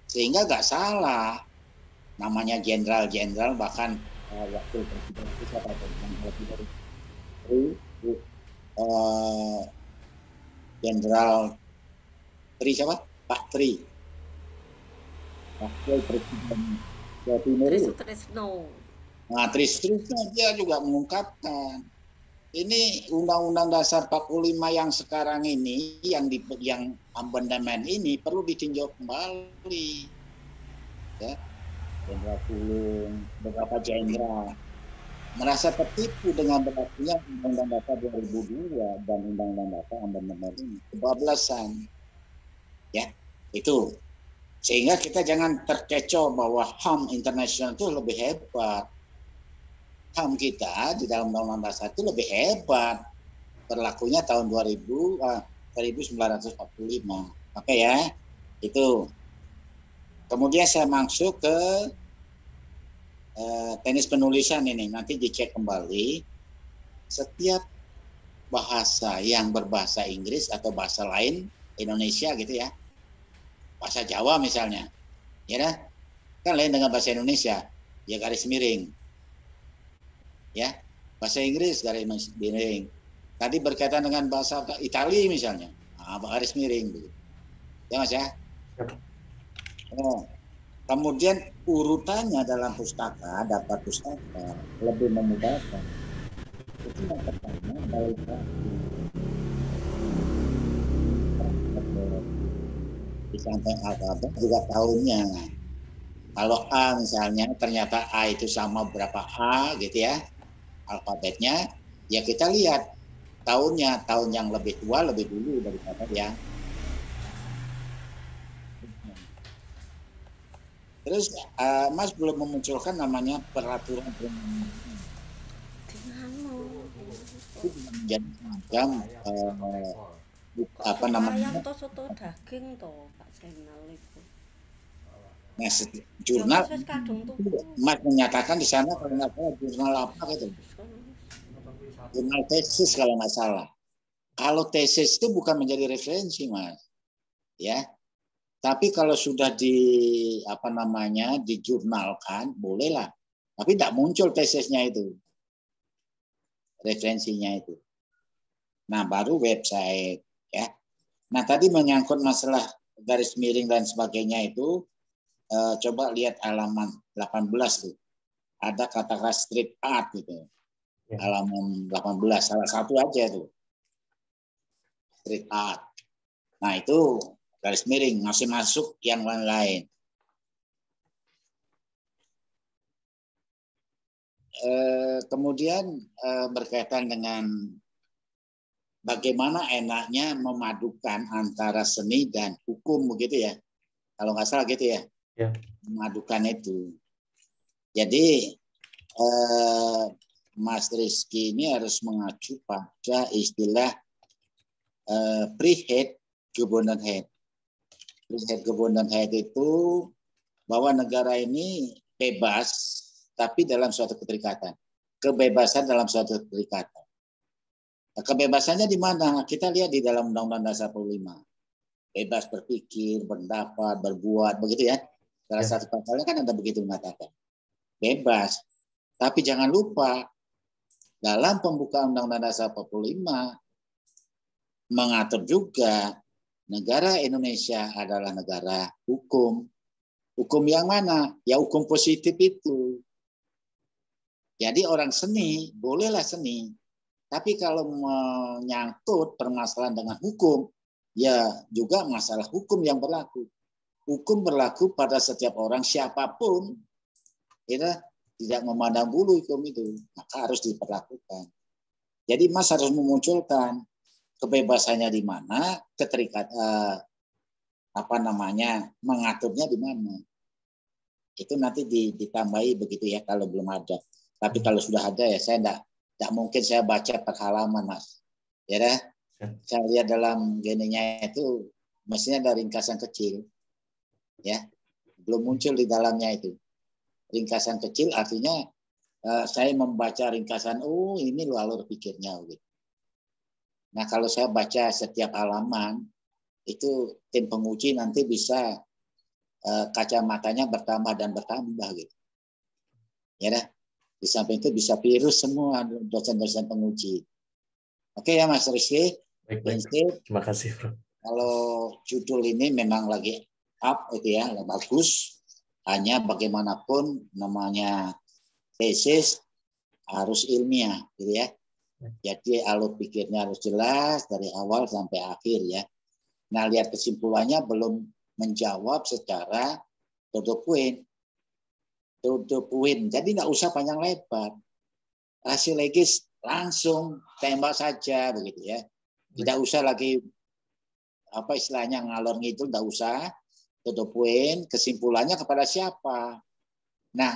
S6: Sehingga nggak salah namanya jenderal-jenderal bahkan wakil presiden itu siapa Jenderal Tri siapa? Pak Tri. Wakil presiden Jawa Timur.
S4: Trisno.
S6: Nah, Trisno dia juga mengungkapkan Ini Undang-Undang Dasar 45 yang sekarang ini, yang amandemen ini perlu ditinjau kembali. Ya, Jenderal Pulung, beberapa jenderal merasa tertipu dengan berlakunya Undang-Undang Dasar 2002 dan Undang-Undang Dasar amandemen ini, kebablasan. Ya, itu. Sehingga kita jangan terkecoh bahwa HAM internasional itu lebih hebat. HAM kita di dalam Undang-Undang Dasar itu lebih hebat. Berlakunya tahun 1945. Oke ya, itu. Kemudian saya masuk ke teknis penulisan ini. Nanti dicek kembali. Setiap bahasa yang berbahasa Inggris atau bahasa lain Indonesia gitu ya. Bahasa Jawa misalnya. Ya kan lain dengan bahasa Indonesia. Ya garis miring. Ya, bahasa Inggris garis miring. Tadi berkaitan dengan bahasa Italia misalnya, garis miring. Ya Mas ya. Oh. Kemudian urutannya dalam pustaka, dapat pustaka lebih memudahkan. Itu yang pertama di samping alfabet juga tahunnya. Kalau A misalnya ternyata A itu sama berapa A gitu ya. Alfabetnya, ya kita lihat tahunnya, tahun yang lebih tua lebih dulu daripada yang. Terus Mas belum memunculkan namanya peraturan menjadi semacam apa namanya?
S4: Soto daging toh Pak Zainal itu.
S6: Nah, jurnal Mas menyatakan di sana kalau nggak salah jurnal apa gitu. Jurnal tesis kalau nggak salah. Kalau tesis itu bukan menjadi referensi, Mas. Ya. Tapi kalau sudah dijurnalkan, bolehlah. Tapi tidak muncul tesisnya itu. Referensinya itu. Nah, baru website ya. Nah, tadi menyangkut masalah garis miring dan sebagainya itu, coba lihat halaman 18 tuh. Ada kata-kata street art gitu. Ya. Halaman 18, salah satu aja tuh. Street art. Nah, itu garis miring, masih masuk yang lain-lain. Kemudian berkaitan dengan bagaimana enaknya memadukan antara seni dan hukum begitu ya. Kalau nggak salah gitu ya. Ya. Memadukan itu. Jadi Mas Rizky ini harus mengacu pada istilah pre-head Gebundenheit. Pre-head Gebundenheit itu bahwa negara ini bebas tapi dalam suatu keterikatan. Kebebasan dalam suatu keterikatan. Nah, kebebasannya di mana? Kita lihat di dalam Undang-Undang Dasar 45. Bebas berpikir, berpendapat, berbuat, begitu ya. Salah satu pasalnya kan ada begitu mengatakan. Bebas. Tapi jangan lupa, dalam pembukaan Undang-Undang Dasar 45, mengatur juga negara Indonesia adalah negara hukum. Hukum yang mana? Ya hukum positif itu. Jadi orang seni, bolehlah seni. Tapi kalau menyangkut permasalahan dengan hukum, ya juga masalah hukum yang berlaku. Hukum berlaku pada setiap orang, siapapun. Ya, tidak memandang bulu hukum itu. Maka harus diperlakukan. Jadi Mas harus memunculkan kebebasannya di mana, mengaturnya di mana. Itu nanti ditambahi begitu ya kalau belum ada. Tapi kalau sudah ada ya saya tidak mungkin saya baca per halaman, Mas. Ya dah. Saya lihat dalam gininya itu mestinya ada ringkasan kecil. Ya. Belum muncul di dalamnya itu. Ringkasan kecil artinya saya membaca ringkasan, oh ini loh alur pikirnya gitu. Nah, kalau saya baca setiap halaman itu tim penguji nanti bisa kacamatanya bertambah dan bertambah gitu. Ya dah. Di samping itu bisa virus semua dosen-dosen penguji. Oke ya Mas Rizky.
S2: Baik. Terima kasih, Bro.
S6: Kalau judul ini memang lagi up itu ya, bagus. Hanya bagaimanapun namanya tesis harus ilmiah gitu ya. Jadi alur pikirnya harus jelas dari awal sampai akhir ya. Nah, lihat kesimpulannya belum menjawab secara to the point. To the point. Jadi nggak usah panjang lebar. Rasio legis langsung tembak saja begitu ya. Tidak usah lagi apa istilahnya ngalor ngidul, nggak usah. To the point. Kesimpulannya kepada siapa? Nah,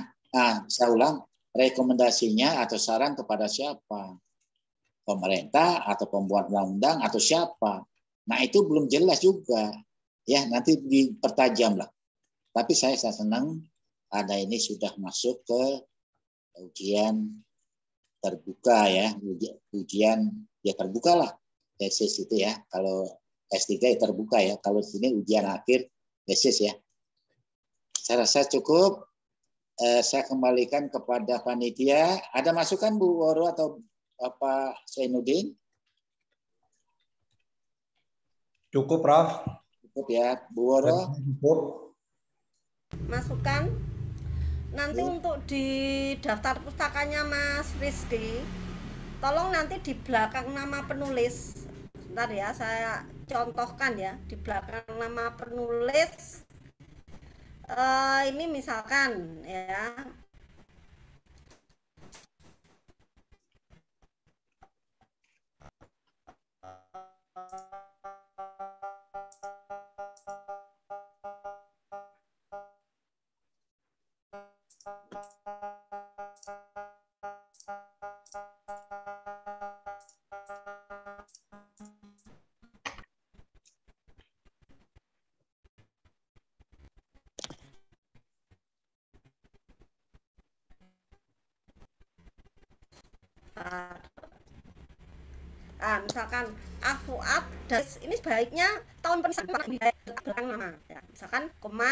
S6: saya ulang, rekomendasinya atau saran kepada siapa? Pemerintah atau pembuat undang-undang atau siapa? Nah, itu belum jelas juga. Ya, nanti dipertajam lah. Tapi saya senang ada ini sudah masuk ke ujian terbuka ya. Ujian ya terbuka lah. Tesis itu ya. Kalau S3 ya terbuka ya. Kalau sini ujian akhir tesis ya. Saya rasa cukup. Saya kembalikan kepada panitia. Ada masukan Bu Woro atau Bapak Zainuddin?
S3: Cukup, Prof.
S6: Cukup ya, Bu Woro.
S3: Cukup.
S4: Masukan nanti untuk di daftar pustakanya Mas Rizky, tolong nanti di belakang nama penulis, bentar ya, saya contohkan ya, di belakang nama penulis ini misalkan ya, misalkan Afuat ini sebaiknya tahun penistaan belakang nama ya, misalkan koma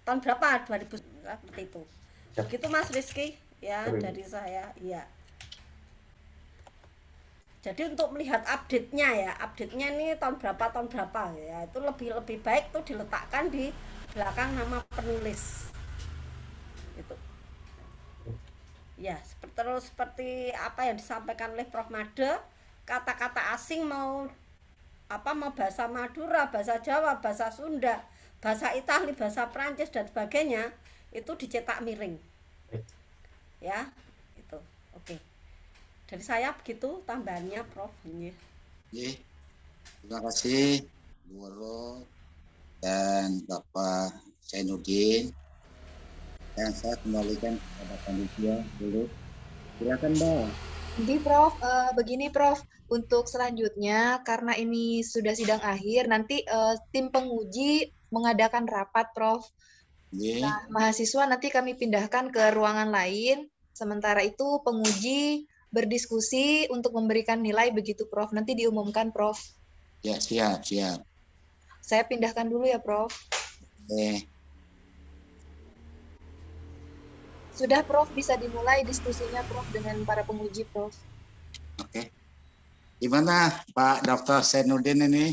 S4: tahun berapa 2000 seperti itu. Begitu Mas Rizky ya dari saya ya. Jadi untuk melihat update-nya ya, update-nya ini tahun berapa ya, itu lebih baik tuh diletakkan di belakang nama penulis. Itu. Ya, seperti apa yang disampaikan oleh Prof Made, kata-kata asing mau bahasa Madura, bahasa Jawa, bahasa Sunda, bahasa Itali, bahasa Prancis dan sebagainya itu dicetak miring. Ya, itu. Oke. Dari saya begitu tambahannya, Prof.
S6: Terima kasih Bu Woro dan Bapak Zainuddin. Dan saya kembalikan kepada panitia dulu. Silakan, Mbak.
S5: Jadi Prof, begini Prof, untuk selanjutnya karena ini sudah sidang akhir, nanti tim penguji mengadakan rapat Prof. Nah, mahasiswa nanti kami pindahkan ke ruangan lain, sementara itu penguji berdiskusi untuk memberikan nilai begitu Prof. Nanti diumumkan Prof.
S6: Ya, siap.
S5: Saya pindahkan dulu ya Prof. Sudah Prof, bisa dimulai diskusinya Prof dengan para penguji Prof.
S6: Oke. Gimana Pak Dr. Zainuddin ini?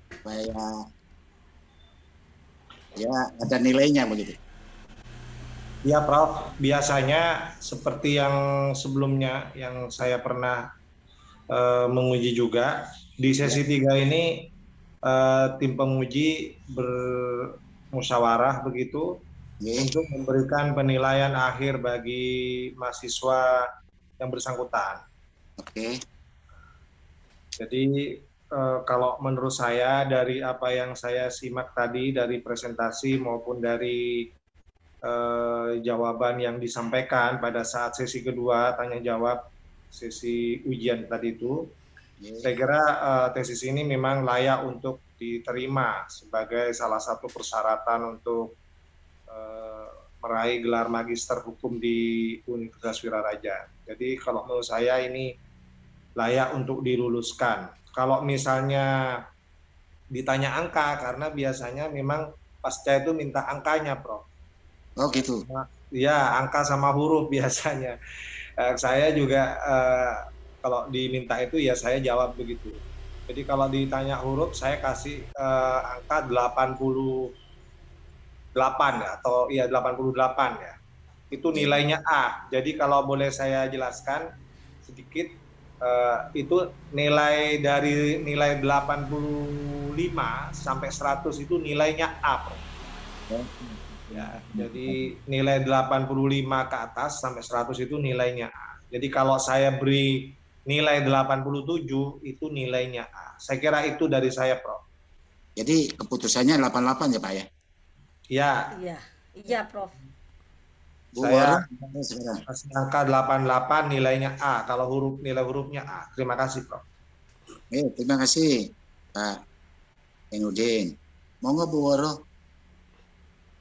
S6: Supaya ya ada nilainya begitu.
S3: Ya Prof, biasanya seperti yang sebelumnya yang saya pernah menguji juga, di sesi 3 ini tim penguji bermusyawarah begitu untuk memberikan penilaian akhir bagi mahasiswa yang bersangkutan.
S6: Oke.
S3: Jadi kalau menurut saya dari apa yang saya simak tadi dari presentasi maupun dari jawaban yang disampaikan pada saat sesi kedua tanya jawab sesi ujian tadi itu, saya kira tesis ini memang layak untuk diterima sebagai salah satu persyaratan untuk meraih gelar magister hukum di Universitas Wiraraja. Jadi kalau menurut saya ini layak untuk diluluskan. Kalau misalnya ditanya angka, karena biasanya memang pasca itu minta angkanya, Prof.
S6: Oh gitu.
S3: Ya, angka sama huruf biasanya. Saya juga kalau diminta itu ya saya jawab begitu. Jadi kalau ditanya huruf saya kasih angka 88 ya, atau ya 88 ya. Itu nilainya A. Jadi kalau boleh saya jelaskan, sedikit. Itu nilai dari nilai 85 sampai 100 itu nilainya A, Prof. Ya, jadi nilai 85 ke atas sampai 100 itu nilainya A. Jadi kalau saya beri nilai 87 itu nilainya A. Saya kira itu dari saya, Prof.
S6: Jadi keputusannya 88 ya Pak ya?
S3: Ya.
S4: Iya, Prof.
S3: Saya angka 88 nilainya A. Kalau nilai hurufnya A. Terima kasih, Prof.
S6: Terima kasih Pak Zainuddin. Monggo Bu Woro.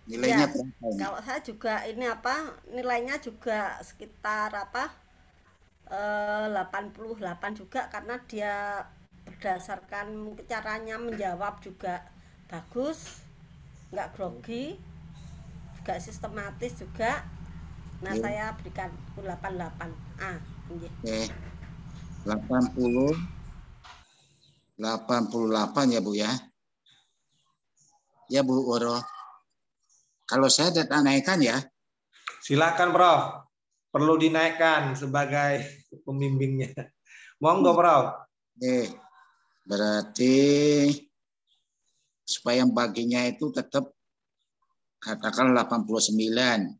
S6: Nilainya
S4: Ya,
S6: berapa ini?
S4: kalau saya juga ini nilainya juga sekitar 88 juga, karena dia berdasarkan caranya menjawab juga bagus, nggak grogi, juga sistematis juga. Nah, saya berikan 88 A.
S6: Oke. 88 ya Bu ya. Ya Bu Woro. Kalau saya data naikkan ya.
S3: Silakan Prof. Perlu dinaikkan sebagai pembimbingnya. Monggo Prof.
S6: Berarti supaya baginya itu tetap katakan 89.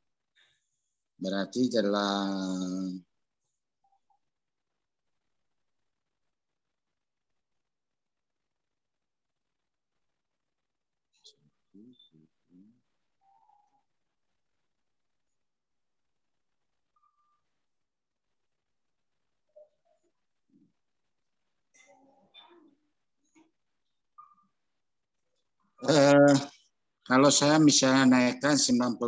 S6: Berarti dalam kalau saya misalnya naikkan 92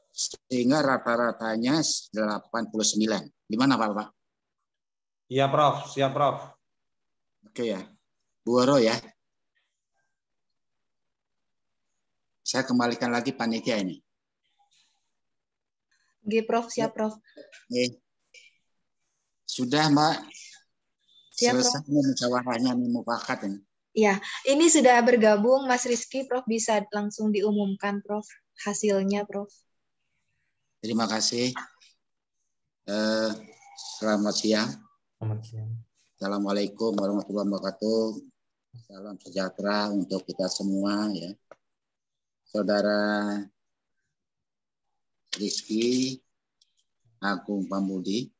S6: sehingga rata-ratanya 89. Gimana Pak?
S3: Iya Prof, siap Prof.
S6: Oke ya. Bu Woro ya. Saya kembalikan lagi panitia ini.
S5: Oke, Prof, siap Prof.
S6: Sudah Mbak.
S5: Siap,
S6: selesai musyawarahnya nih mufakat ini.
S5: Ya, ini sudah bergabung Mas Rizky, Prof, bisa langsung diumumkan Prof hasilnya Prof.
S6: Terima kasih. Selamat siang.
S2: Selamat siang.
S6: Assalamualaikum warahmatullahi wabarakatuh. Salam sejahtera untuk kita semua ya. Saudara Rizky Agung Pambudi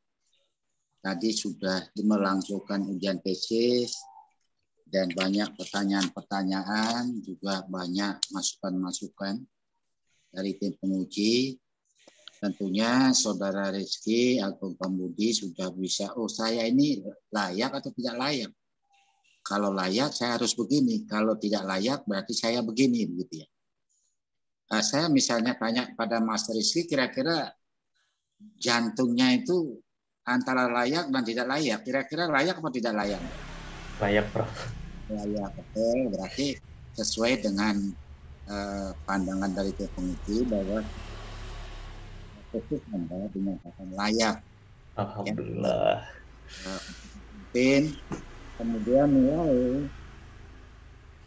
S6: tadi sudah melangsungkan ujian tesis dan banyak pertanyaan-pertanyaan, juga banyak masukan-masukan dari tim penguji. Tentunya Saudara Rizky Agung Pambudi sudah bisa, saya ini layak atau tidak layak. Kalau layak saya harus begini, kalau tidak layak berarti saya begini, begitu ya. Saya misalnya tanya pada Mas Rizky, kira-kira jantungnya itu antara layak dan tidak layak. Kira-kira layak atau tidak layak?
S2: Layak, Prof.
S6: Layak, oke. Berarti sesuai dengan pandangan dari tim penguji bahwa tesis Anda dinyatakan layak.
S2: Alhamdulillah.
S6: Kemudian nilai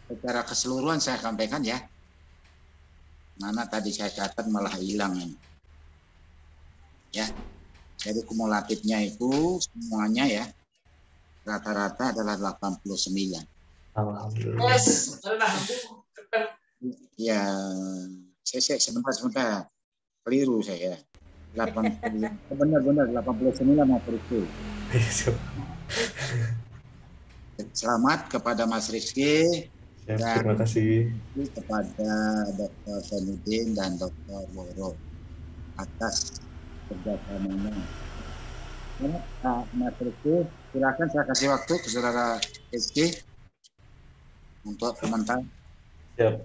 S6: secara keseluruhan saya sampaikan ya. Mana tadi saya catat malah hilang ini. Ya. Jadi kumulatifnya itu semuanya ya rata-rata adalah 89.
S2: Alhamdulillah.
S6: Ya, saya sebentar. Keliru saya. 89. Benar 89 mau itu. Selamat kepada Mas Rizky.
S2: Ya, terima kasih
S6: kepada Dr. Zainuddin dan Dr. Woro atas kerjasamanya. Mas Rizky, silakan saya kasih waktu ke Saudara Rizky untuk komentar.
S2: Siap.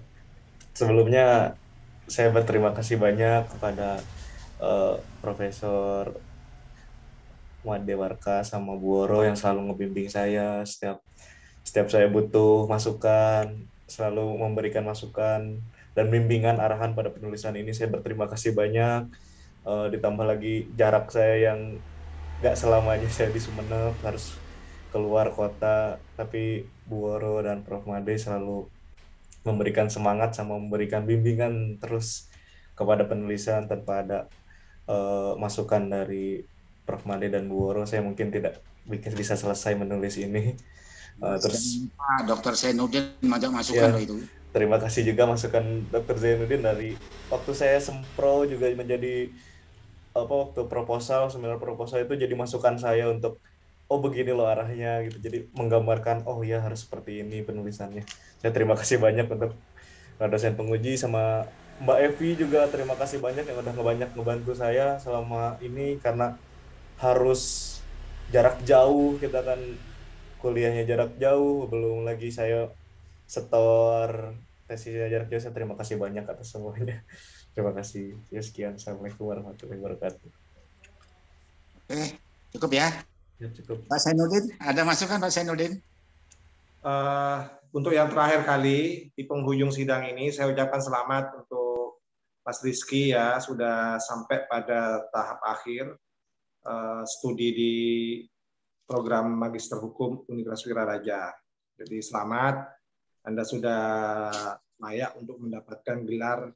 S2: Sebelumnya saya berterima kasih banyak kepada Profesor Wade Warka sama Bu Woro yang selalu ngebimbing saya setiap saya butuh masukan, selalu memberikan masukan dan bimbingan arahan pada penulisan ini. Saya berterima kasih banyak. Ditambah lagi jarak saya yang nggak selamanya saya di Sumeneb, harus keluar kota, tapi Bu Woro dan Prof Made selalu memberikan semangat sama memberikan bimbingan terus kepada penulisan tanpa ada masukan dari Prof. Made dan Bu Woro, saya mungkin tidak bisa selesai menulis ini. Terus
S6: Dr. Zainuddin masukan
S2: ya,
S6: itu.
S2: Terima kasih juga masukan Dr. Zainuddin dari waktu saya sempro juga menjadi waktu proposal, seminar proposal itu jadi masukan saya untuk begini loh arahnya gitu. Jadi menggambarkan ya harus seperti ini penulisannya. Saya terima kasih banyak untuk dosen penguji sama Mbak Evi juga, terima kasih banyak yang udah banyak ngebantu saya selama ini, karena harus jarak jauh, kita kan kuliahnya jarak jauh, belum lagi saya setor tesisnya jarak jauh. Saya terima kasih banyak atas semuanya. Terima kasih. Ya, sekian. Assalamualaikum warahmatullahi wabarakatuh.
S6: Oke, cukup ya?
S2: Ya, cukup.
S6: Pak Zainuddin, ada masukan Pak Zainuddin?
S3: Untuk yang terakhir kali di penghujung sidang ini, saya ucapkan selamat untuk Mas Rizky ya, sudah sampai pada tahap akhir studi di program Magister Hukum Universitas Wiraraja. Jadi selamat, Anda sudah layak untuk mendapatkan gelar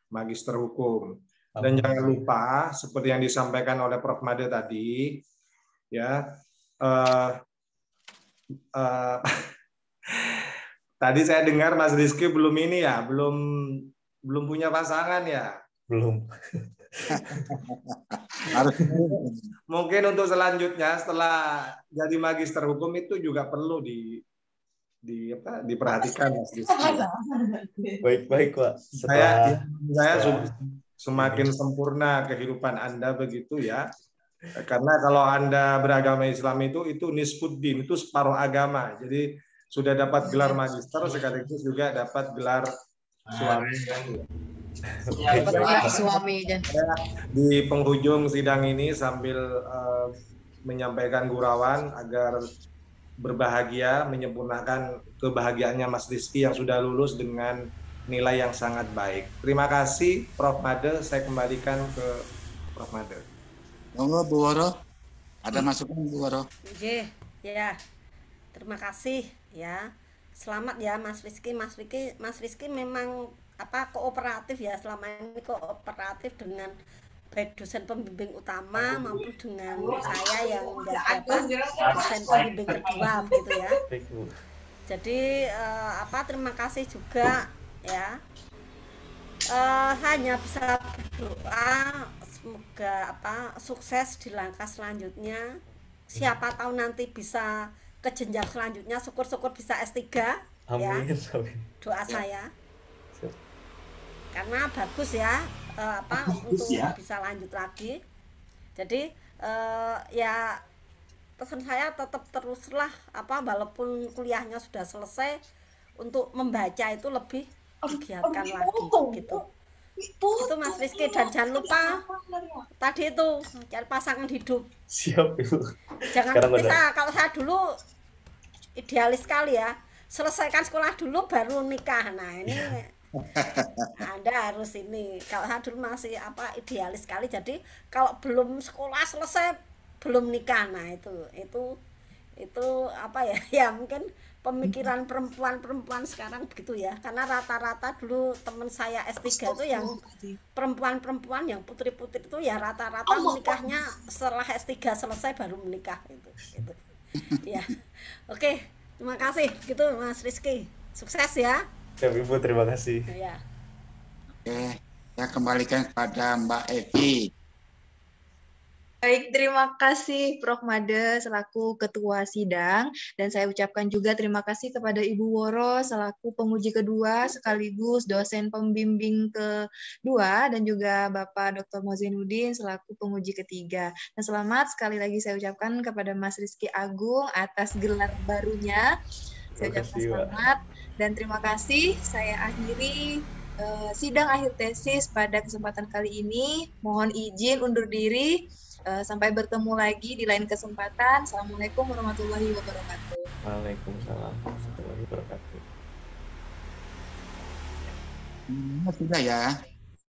S3: Magister Hukum. Dan jangan lupa, seperti yang disampaikan oleh Prof. Made tadi, ya, tadi saya dengar Mas Rizky belum ini ya, belum punya pasangan ya?
S2: Belum.
S3: Mungkin untuk selanjutnya setelah jadi magister hukum itu juga perlu diperhatikan, Mas Rizky.
S2: Baik Pak.
S3: Saya semakin sempurna kehidupan Anda begitu ya. Karena kalau Anda beragama Islam itu nisfuddin, itu separuh agama. Jadi sudah dapat gelar magister sekaligus juga dapat gelar suami.
S5: Suami dan
S3: di penghujung sidang ini sambil menyampaikan gurauan agar berbahagia, menyempurnakan kebahagiaannya Mas Rizky yang sudah lulus dengan nilai yang sangat baik. Terima kasih Prof. Made, saya kembalikan ke Prof. Made.
S6: Monggo Bu Woro, ada masukan Bu Woro?
S4: Ya, terima kasih ya. Selamat ya Mas Rizky. Mas Rizky memang kooperatif ya, selama ini kooperatif dengan baik dosen pembimbing utama maupun dengan saya yang menjadi dosen pembimbing kedua gitu ya. Jadi terima kasih juga ya. Hanya bisa berdoa semoga sukses di langkah selanjutnya. Siapa tahu nanti bisa ke jenjang selanjutnya, syukur-syukur bisa S3 ya. Doa saya. Karena bagus ya untuk bisa lanjut lagi. Jadi ya pesan saya tetap teruslah walaupun kuliahnya sudah selesai, untuk membaca itu lebih digiatkan lagi gitu. Itu Mas Rizky, dan jangan lupa tadi itu cari pasangan hidup.
S2: Siap Ibu.
S4: Jangan kalau saya dulu idealis sekali ya, selesaikan sekolah dulu baru nikah. Nah ini Anda harus ini. Kalau saya dulu masih idealis sekali, jadi kalau belum sekolah selesai belum nikah. Nah itu ya mungkin pemikiran perempuan sekarang begitu ya, karena rata-rata dulu teman saya S3 itu yang perempuan yang putri-putri itu ya rata-rata menikahnya setelah S3 selesai baru menikah gitu. Ya. Oke, terima kasih gitu Mas Rizky, sukses ya.
S2: Ya Ibu, terima kasih.
S4: Ya.
S6: Oke, saya kembalikan kepada Mbak Evi.
S5: Baik, terima kasih Prof. Made selaku Ketua Sidang, dan saya ucapkan juga terima kasih kepada Ibu Woro selaku penguji kedua sekaligus dosen pembimbing kedua, dan juga Bapak Dr. Zainuddin selaku penguji ketiga. Dan selamat sekali lagi saya ucapkan kepada Mas Rizky Agung atas gelar barunya. Saya ucapkan selamat dan terima kasih. Saya akhiri sidang akhir tesis pada kesempatan kali ini. Mohon izin undur diri. Sampai bertemu lagi di lain kesempatan. Assalamualaikum warahmatullahi wabarakatuh.
S2: Waalaikumsalam warahmatullahi wabarakatuh.
S6: Sudah ya.